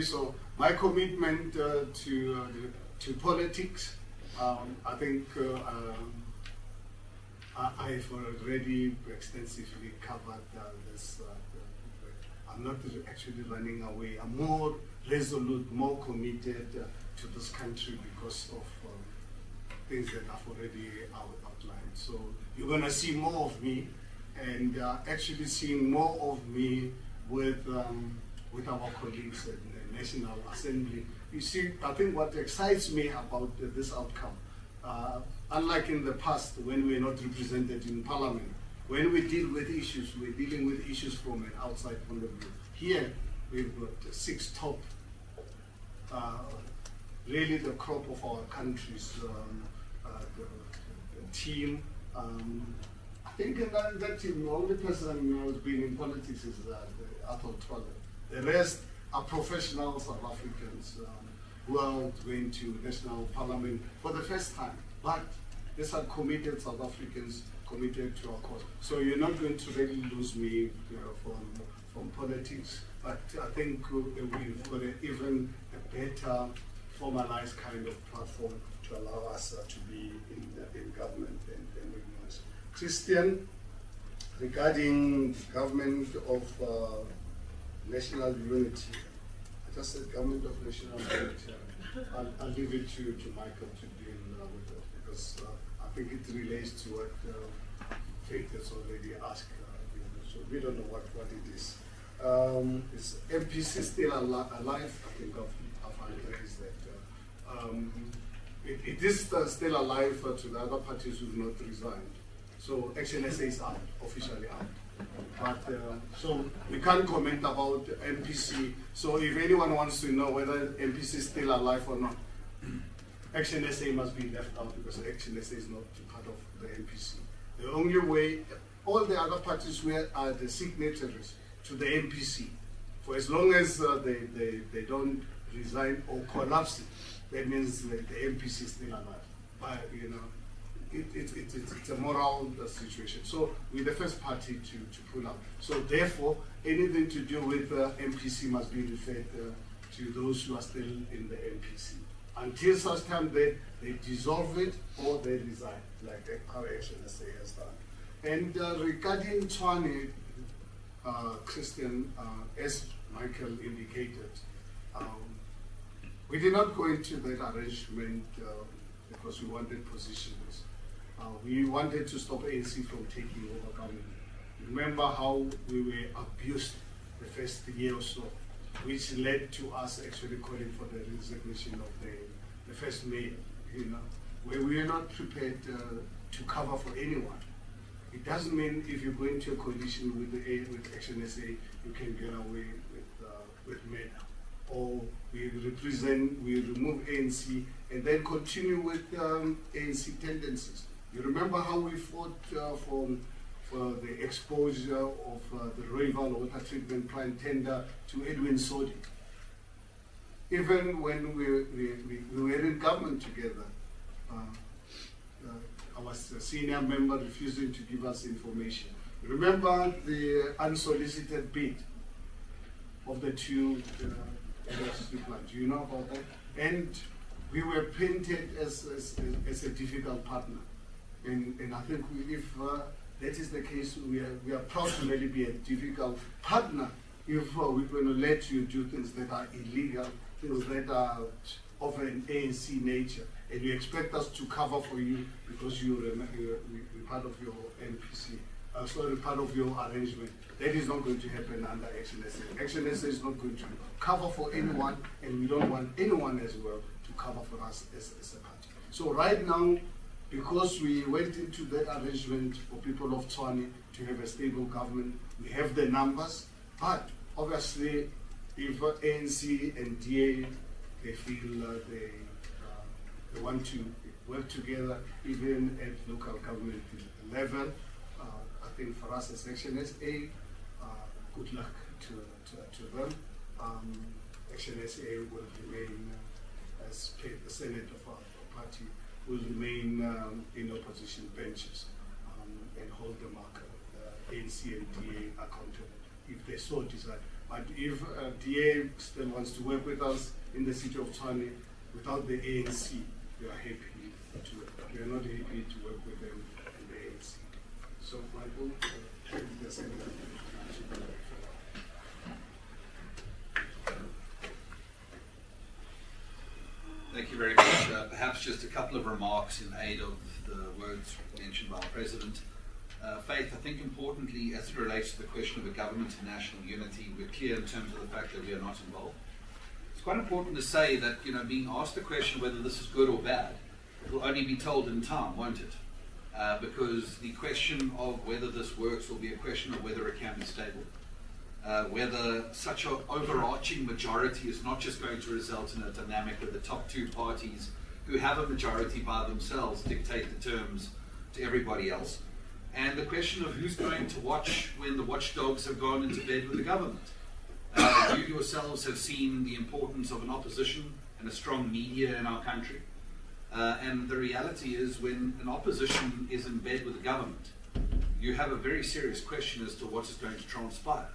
so my commitment to politics, I think I've already extensively covered this. I'm not actually running away. I'm more resolute, more committed to this country because of things that I've already outlined. So you're going to see more of me, and actually seeing more of me with our colleagues at the National Assembly. You see, I think what excites me about this outcome, unlike in the past when we are not represented in Parliament, when we deal with issues, we're dealing with issues from an outside point of view. Here, we've got 6 top, really the crop of our country's the team. I think in that team, the only person who has been in politics is Athol Twala. The rest are professional South Africans who are going to national parliament for the first time. But these are committed South Africans committed to our cause. So you're not going to really lose me from politics. But I think we've got even a better formalized kind of platform to allow us to be in government and recognize. Christian, regarding government of national unity, I just said government of national unity. I'll leave it to Michael to deal with it because I think it relates to what Faith has already asked. So we don't know what it is. Is MPC still alive? I think I've raised that. It is still alive to the other parties who have not resigned. So ActionSA is out, officially out. But so we can't comment about MPC. So if anyone wants to know whether MPC is still alive or not, ActionSA must be left out because ActionSA is not part of the MPC. The only way, all the other parties are the signatories to the MPC. For as long as they don't resign or collapse it, that means that the MPC is still alive. But it's a moral situation. So we're the first party to pull out. So therefore, anything to do with MPC must be referred to those who are still in the MPC. Until such time they dissolve it or they resign, like how ActionSA has done. And regarding Tshwane, Christian, as Michael indicated, we did not go into that arrangement because we wanted positions. We wanted to stop ANC from taking over government. Remember how we were abused the first year or so, which led to us actually calling for the resignation of the first mayor, where we were not prepared to cover for anyone. It doesn't mean if you go into a coalition with ActionSA, you can get away with MENA. Or we remove ANC and then continue with ANC tendencies. You remember how we fought for the exposure of the rival water treatment plant tender to Edwin Sodi. Even when we were in government together, I was a senior member refusing to give us information. Remember the unsolicited bid of the 2 electricity plants? Do you know about that? And we were painted as a difficult partner. And I think if that is the case, we are proud to really be a difficult partner if we're going to let you do things that are illegal, things that are of an ANC nature, and you expect us to cover for you because we're part of your MPC, part of your arrangement. That is not going to happen under ActionSA. ActionSA is not going to cover for anyone, and we don't want anyone as well to cover for us as a party. So right now, because we went into that arrangement for people of Tshwane to have a stable government, we have the numbers, but obviously if ANC and DA, they feel they want to work together even at local government level, I think for us as ActionSA, good luck to them. ActionSA will remain, as the Senate of our party, will remain in opposition benches and hold the mark, ANC and DA accountable if they so desire. But if DA still wants to work with us in the city of Tshwane without the ANC, we are happy to work. We are not happy to work with them and the ANC. So Michael, the Senate. Thank you very much. Perhaps just a couple of remarks in aid of the words mentioned by our President. Faith, I think importantly, as it relates to the question of a government and national unity, we're clear in terms of the fact that we are not involved. It's quite important to say that, being asked the question whether this is good or bad, It will only be told in time, won't it? Because the question of whether this works will be a question of whether it can be stable. Whether such an overarching majority is not just going to result in a dynamic where the top two parties who have a majority by themselves dictate the terms to everybody else. And the question of who's going to watch when the watchdogs have gone into bed with the government. You yourselves have seen the importance of an opposition and a strong media in our country. And the reality is, when an opposition is in bed with the government, you have a very serious question as to what is going to transpire.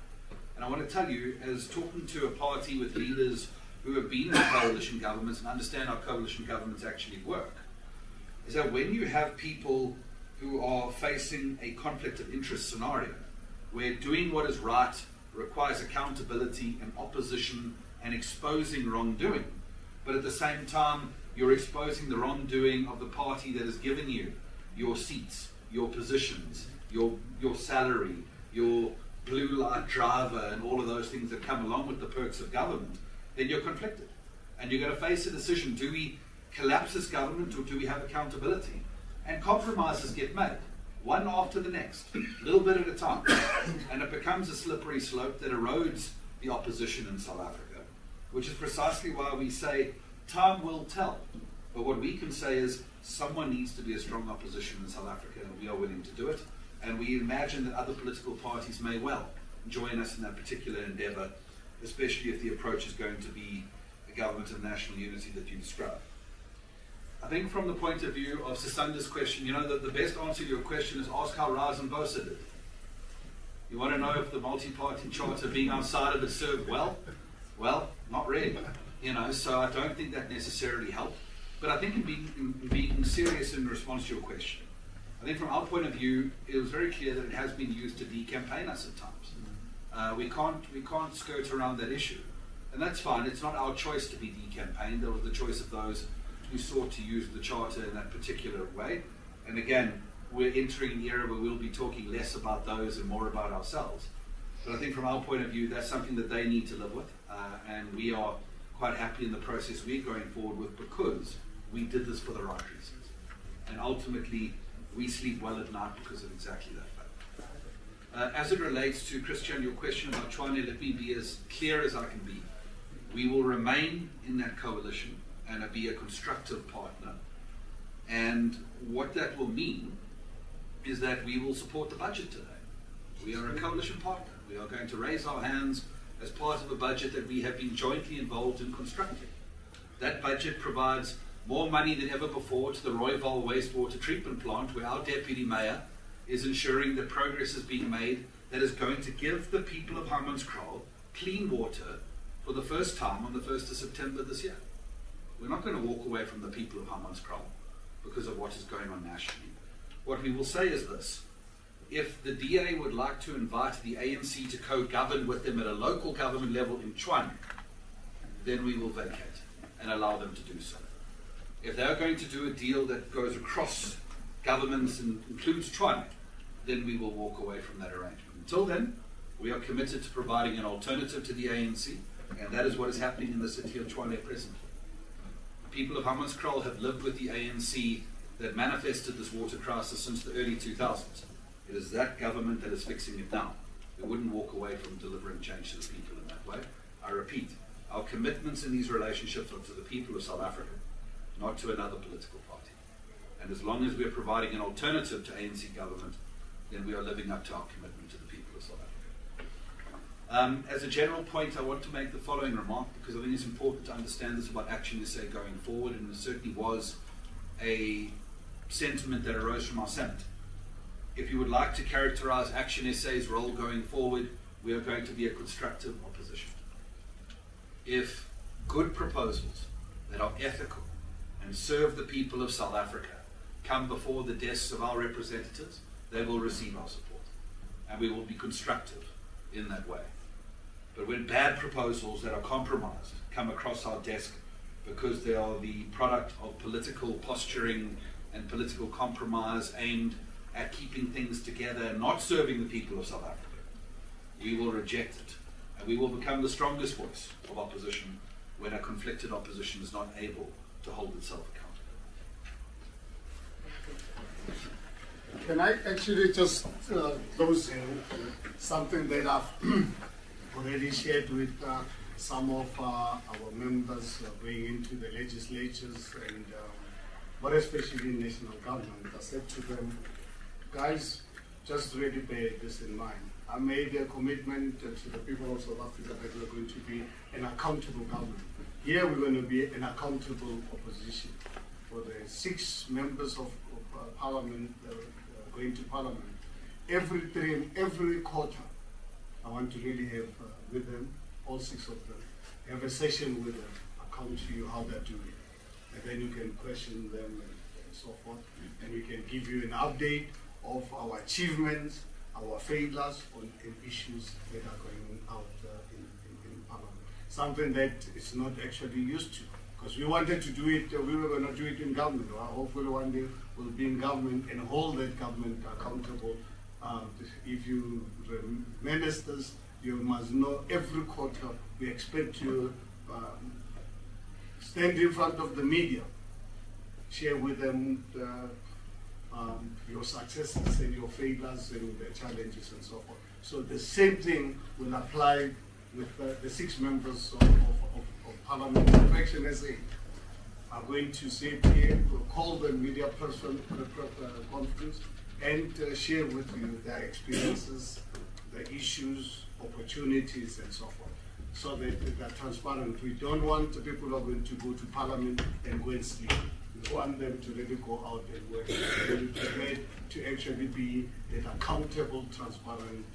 And I want to tell you, as talking to a party with leaders who have been in coalition governments and understand how coalition governments actually work, is that when you have people who are facing a conflict of interest scenario, where doing what is right requires accountability and opposition and exposing wrongdoing, but at the same time, you're exposing the wrongdoing of the party that has given you your seats, your positions, your salary, your blue light driver, and all of those things that come along with the perks of government, then you're conflicted. And you're going to face a decision: do we collapse this government, or do we have accountability? And compromises get made, one after the next, a little bit at a time. And it becomes a slippery slope that erodes the opposition in South Africa, which is precisely why we say time will tell. But what we can say is someone needs to be a strong opposition in South Africa, and we are willing to do it. And we imagine that other political parties may well join us in that particular endeavor, especially if the approach is going to be a government of national unity that you describe. I think from the point of view of Sisanda's question, you know, that the best answer to your question is ask how Rise and Bosa did. You want to know if the multi-party charter being outside of it served well? Well, not really. You know, so I don't think that necessarily helped. But I think in being serious in response to your question, I think from our point of view, it was very clear that it has been used to de-campaign us at times. We can't skirt around that issue. And that's fine. It's not our choice to be de-campaigned. It was the choice of those who sought to use the charter in that particular way. And again, we're entering an era where we'll be talking less about those and more about ourselves. But I think from our point of view, that's something that they need to live with. And we are quite happy in the process we're going forward with, because we did this for the right reasons. And ultimately, we sleep well at night because of exactly that fact. As it relates to, Christian, your question about Tshwane, let me be as clear as I can be. We will remain in that coalition and be a constructive partner. And what that will mean is that we will support the budget today. We are a coalition partner. We are going to raise our hands as part of a budget that we have been jointly involved in constructing. That budget provides more money than ever before to the Rooival wastewater treatment plant, where our deputy mayor is ensuring that progress is being made that is going to give the people of Hammanskraal clean water for the first time on the 1st of September this year. We're not going to walk away from the people of Hammanskraal because of what is going on nationally. What we will say is this: if the DA would like to invite the ANC to co-govern with them at a local government level in Tshwane, then we will vacate and allow them to do so. If they're going to do a deal that goes across governments and includes Tshwane, then we will walk away from that arrangement. Until then, we are committed to providing an alternative to the ANC, and that is what is happening in the city of Tshwane presently. The people of Hammanskraal have lived with the ANC that manifested this water crisis since the early 2000s. It is that government that is fixing it now. We wouldn't walk away from delivering change to the people in that way. I repeat, our commitments in these relationships are to the people of South Africa, not to another political party. And as long as we are providing an alternative to ANC government, then we are living up to our commitment to the people of South Africa. As a general point, I want to make the following remark, because I think it's important to understand this about ActionSA going forward, and it certainly was a sentiment that arose from our Senate. If you would like to characterize ActionSA's role going forward, we are going to be a constructive opposition. If good proposals that are ethical and serve the people of South Africa come before the desks of our representatives, they will receive our support. And we will be constructive in that way. But when bad proposals that are compromised come across our desk because they are the product of political posturing and political compromise aimed at keeping things together and not serving the people of South Africa, we will reject it. And we will become the strongest voice of opposition when a conflicted opposition is not able to hold itself accountable. Can I actually just close in something that I've already shared with some of our members going into the legislatures and but especially in national government. I said to them, guys, just really bear this in mind. I made a commitment to the people of South Africa that we're going to be an accountable government. Here we're going to be an accountable opposition. For the 6 members of parliament going to parliament, every quarter, I want to really have with them, all 6 of them, have a session with them, account to you how they're doing. And then you can question them and so forth. And we can give you an update of our achievements, our failures on issues that are going out in Parliament. Something that is not actually used to. Because we wanted to do it, we were going to do it in government. Hopefully one day we'll be in government and hold that government accountable. If you ministers, you must know every quarter we expect you stand in front of the media, share with them your successes and your failures and the challenges and so forth. So the same thing will apply with the 6 members of Parliament of ActionSA. Are going to sit here, call the media person conference and share with you their experiences, the issues, opportunities and so forth. So that they're transparent. We don't want the people who are going to go to Parliament and go and sleep. We want them to really go out and work. We're prepared to actually be an accountable, transparent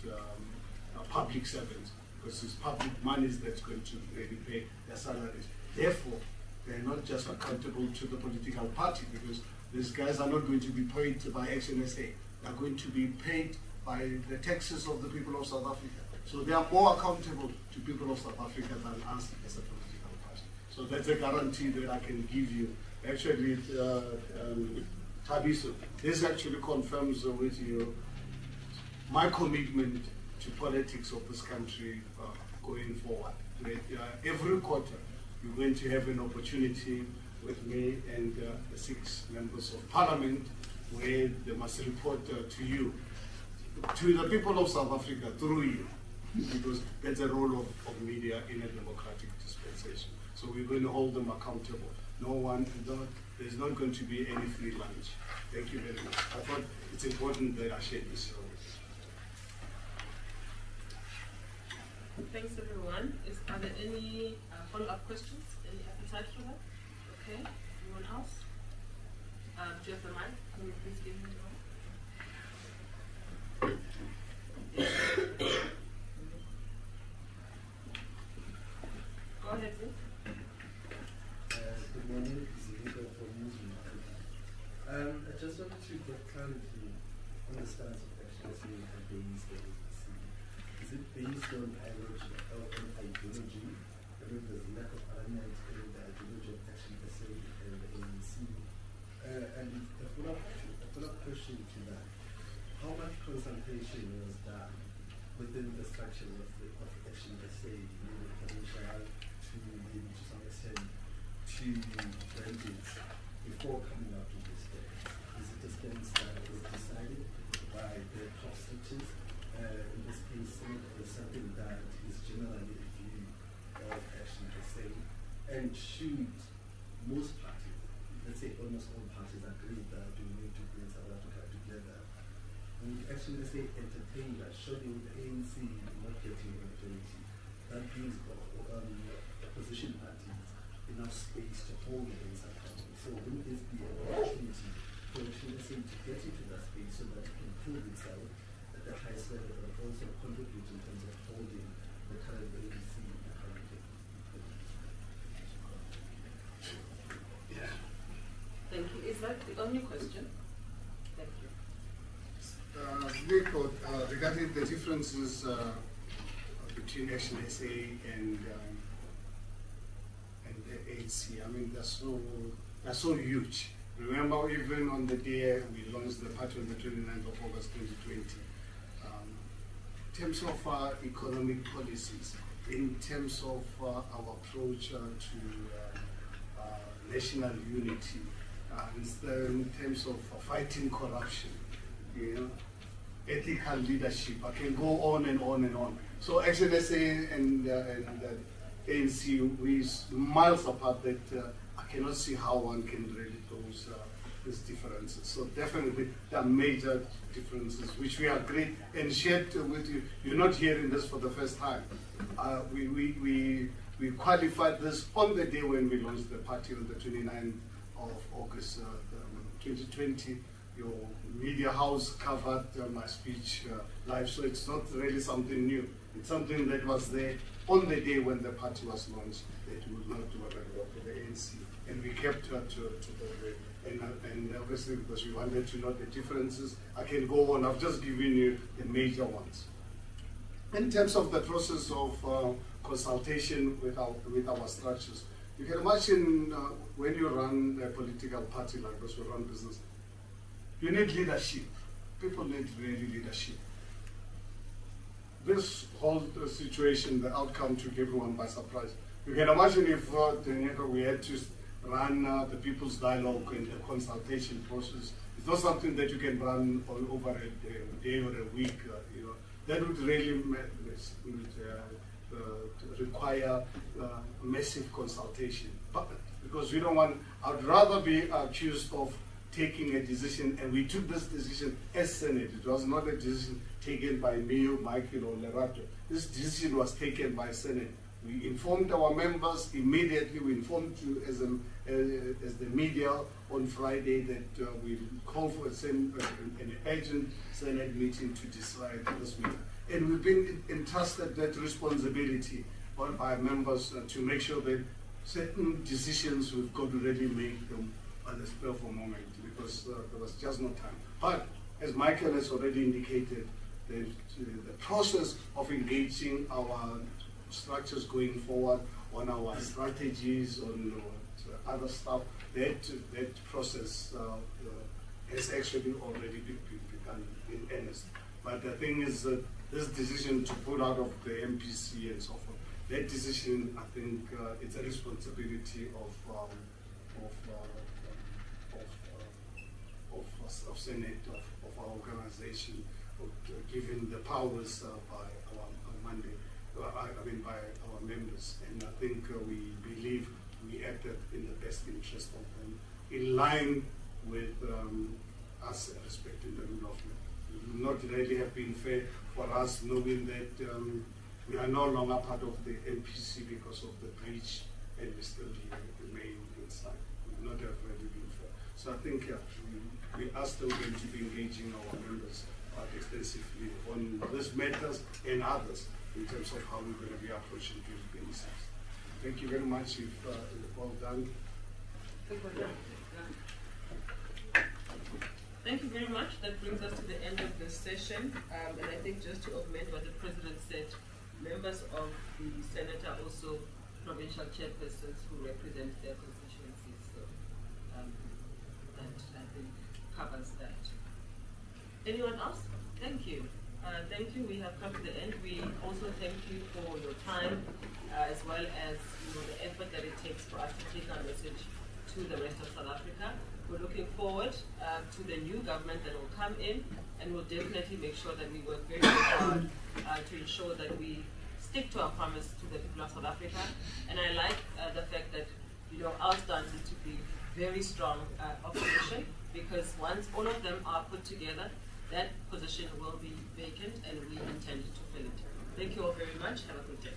public servants, because it's public monies that's going to really pay their salaries. Therefore, they're not just accountable to the political party, because these guys are not going to be paid by ActionSA. They're going to be paid by the taxes of the people of South Africa. So they are more accountable to people of South Africa than us as a political party. So that's a guarantee that I can give you. Actually, Tabiso, this actually confirms with you my commitment to politics of this country going forward. Every quarter, you're going to have an opportunity with me and the 6 members of Parliament where they must report to you, to the people of South Africa through you, because that's the role of media in a democratic dispensation. So we're going to hold them accountable. There's not going to be any free lunch. Thank you very much. I thought it's important that I share this. Thanks everyone. Are there any follow-up questions? Any appetite for that? Okay. Anyone else? Do you have the mic? Can you please give me the mic? Go ahead, Zeke. Good morning, Zika from Newsroom. I just wanted to get clarity on the stance of ActionSA against the ANC. Is it based on ideology? I mean, there's a lack of alignment in the ideology of ActionSA and the ANC. And a follow-up question to that: how much consultation was done within the structure of ActionSA, provincial to maybe to some extent to candidates before coming up to this day? Is it a stance that was decided by the top structures? In this case, Senate, is something that is generally a view of ActionSA, and should most parties, let's say almost all parties, agree that we need to bring South Africa together, would ActionSA entertain that, surely with the ANC not getting a majority, that gives opposition parties enough space to hold against our country? So wouldn't this be an opportunity for ActionSA to get into that space so that it can prove itself at the highest level, but also contribute in terms of holding the current ANC in the current level? Thank you. Is that the only question? Thank you. Nico, regarding the differences between ActionSA and the ANC, I mean, they're so huge. Remember, even on the day we launched the party on the 29th of August 2020, in terms of economic policies, in terms of our approach to national unity, in terms of fighting corruption, ethical leadership. I can go on and on and on. So ActionSA and ANC, we miles apart that I cannot see how one can really close these differences. So definitely there are major differences which we agree and shared with you. You're not hearing this for the first time. We qualified this on the day when we launched the party on the 29th of August 2020. Your media house covered my speech live, so it's not really something new. It's something that was there on the day when the party was launched, that we would not do a regular for the ANC. And we kept to that way. And obviously, because we wanted to know the differences, I can go on. I've just given you the major ones. In terms of the process of consultation with our structures, you can imagine when you run a political party like this, we run business, you need leadership. People need really leadership. This whole situation, the outcome took everyone by surprise. You can imagine if we had to run the people's dialogue and the consultation process. It's not something that you can run over a day or a week. That would really require massive consultation. But because we don't want, I'd rather be accused of taking a decision, and we took this decision as Senate. It was not a decision taken by me, Michael, or Lerato. This decision was taken by Senate. We informed our members immediately. We informed you as the media on Friday that we called for an urgent Senate meeting to decide this matter. And we've been entrusted that responsibility by members to make sure that certain decisions we've got to really make them on the spur of a moment, because there was just no time. But as Michael has already indicated, the process of engaging our structures going forward on our strategies, on other stuff, that process has actually already begun in earnest. But the thing is that this decision to pull out of the MPC and so forth, that decision, I think, it's a responsibility of Senate, of our organization, given the powers by our mandate. By our members, and I think we believe we acted in the best interest of them, in line with us respecting the rule of law. It would not really have been fair for us knowing that we are no longer part of the MPC because of the breach, and we still remain inside. It would not have really been fair. So I think we are still going to be engaging our members extensively on these matters and others, in terms of how we're going to be approaching 2026. Thank you very much. If well done. Thank you very much. That brings us to the end of this session. And I think just to augment what the President said, members of the Senate are also provincial chairpersons who represent their constituencies. So that I think covers that. Anyone else? Thank you. Thank you. We have come to the end. We also thank you for your time, as well as the effort that it takes for us to take our message to the rest of South Africa. We're looking forward to the new government that will come in, and we'll definitely make sure that we work very, very hard to ensure that we stick to our promise to the people of South Africa. And I like the fact that our stance is to be very strong opposition, because once all of them are put together, that position will be vacant, and we intend to fill it. Thank you all very much. Have a good day.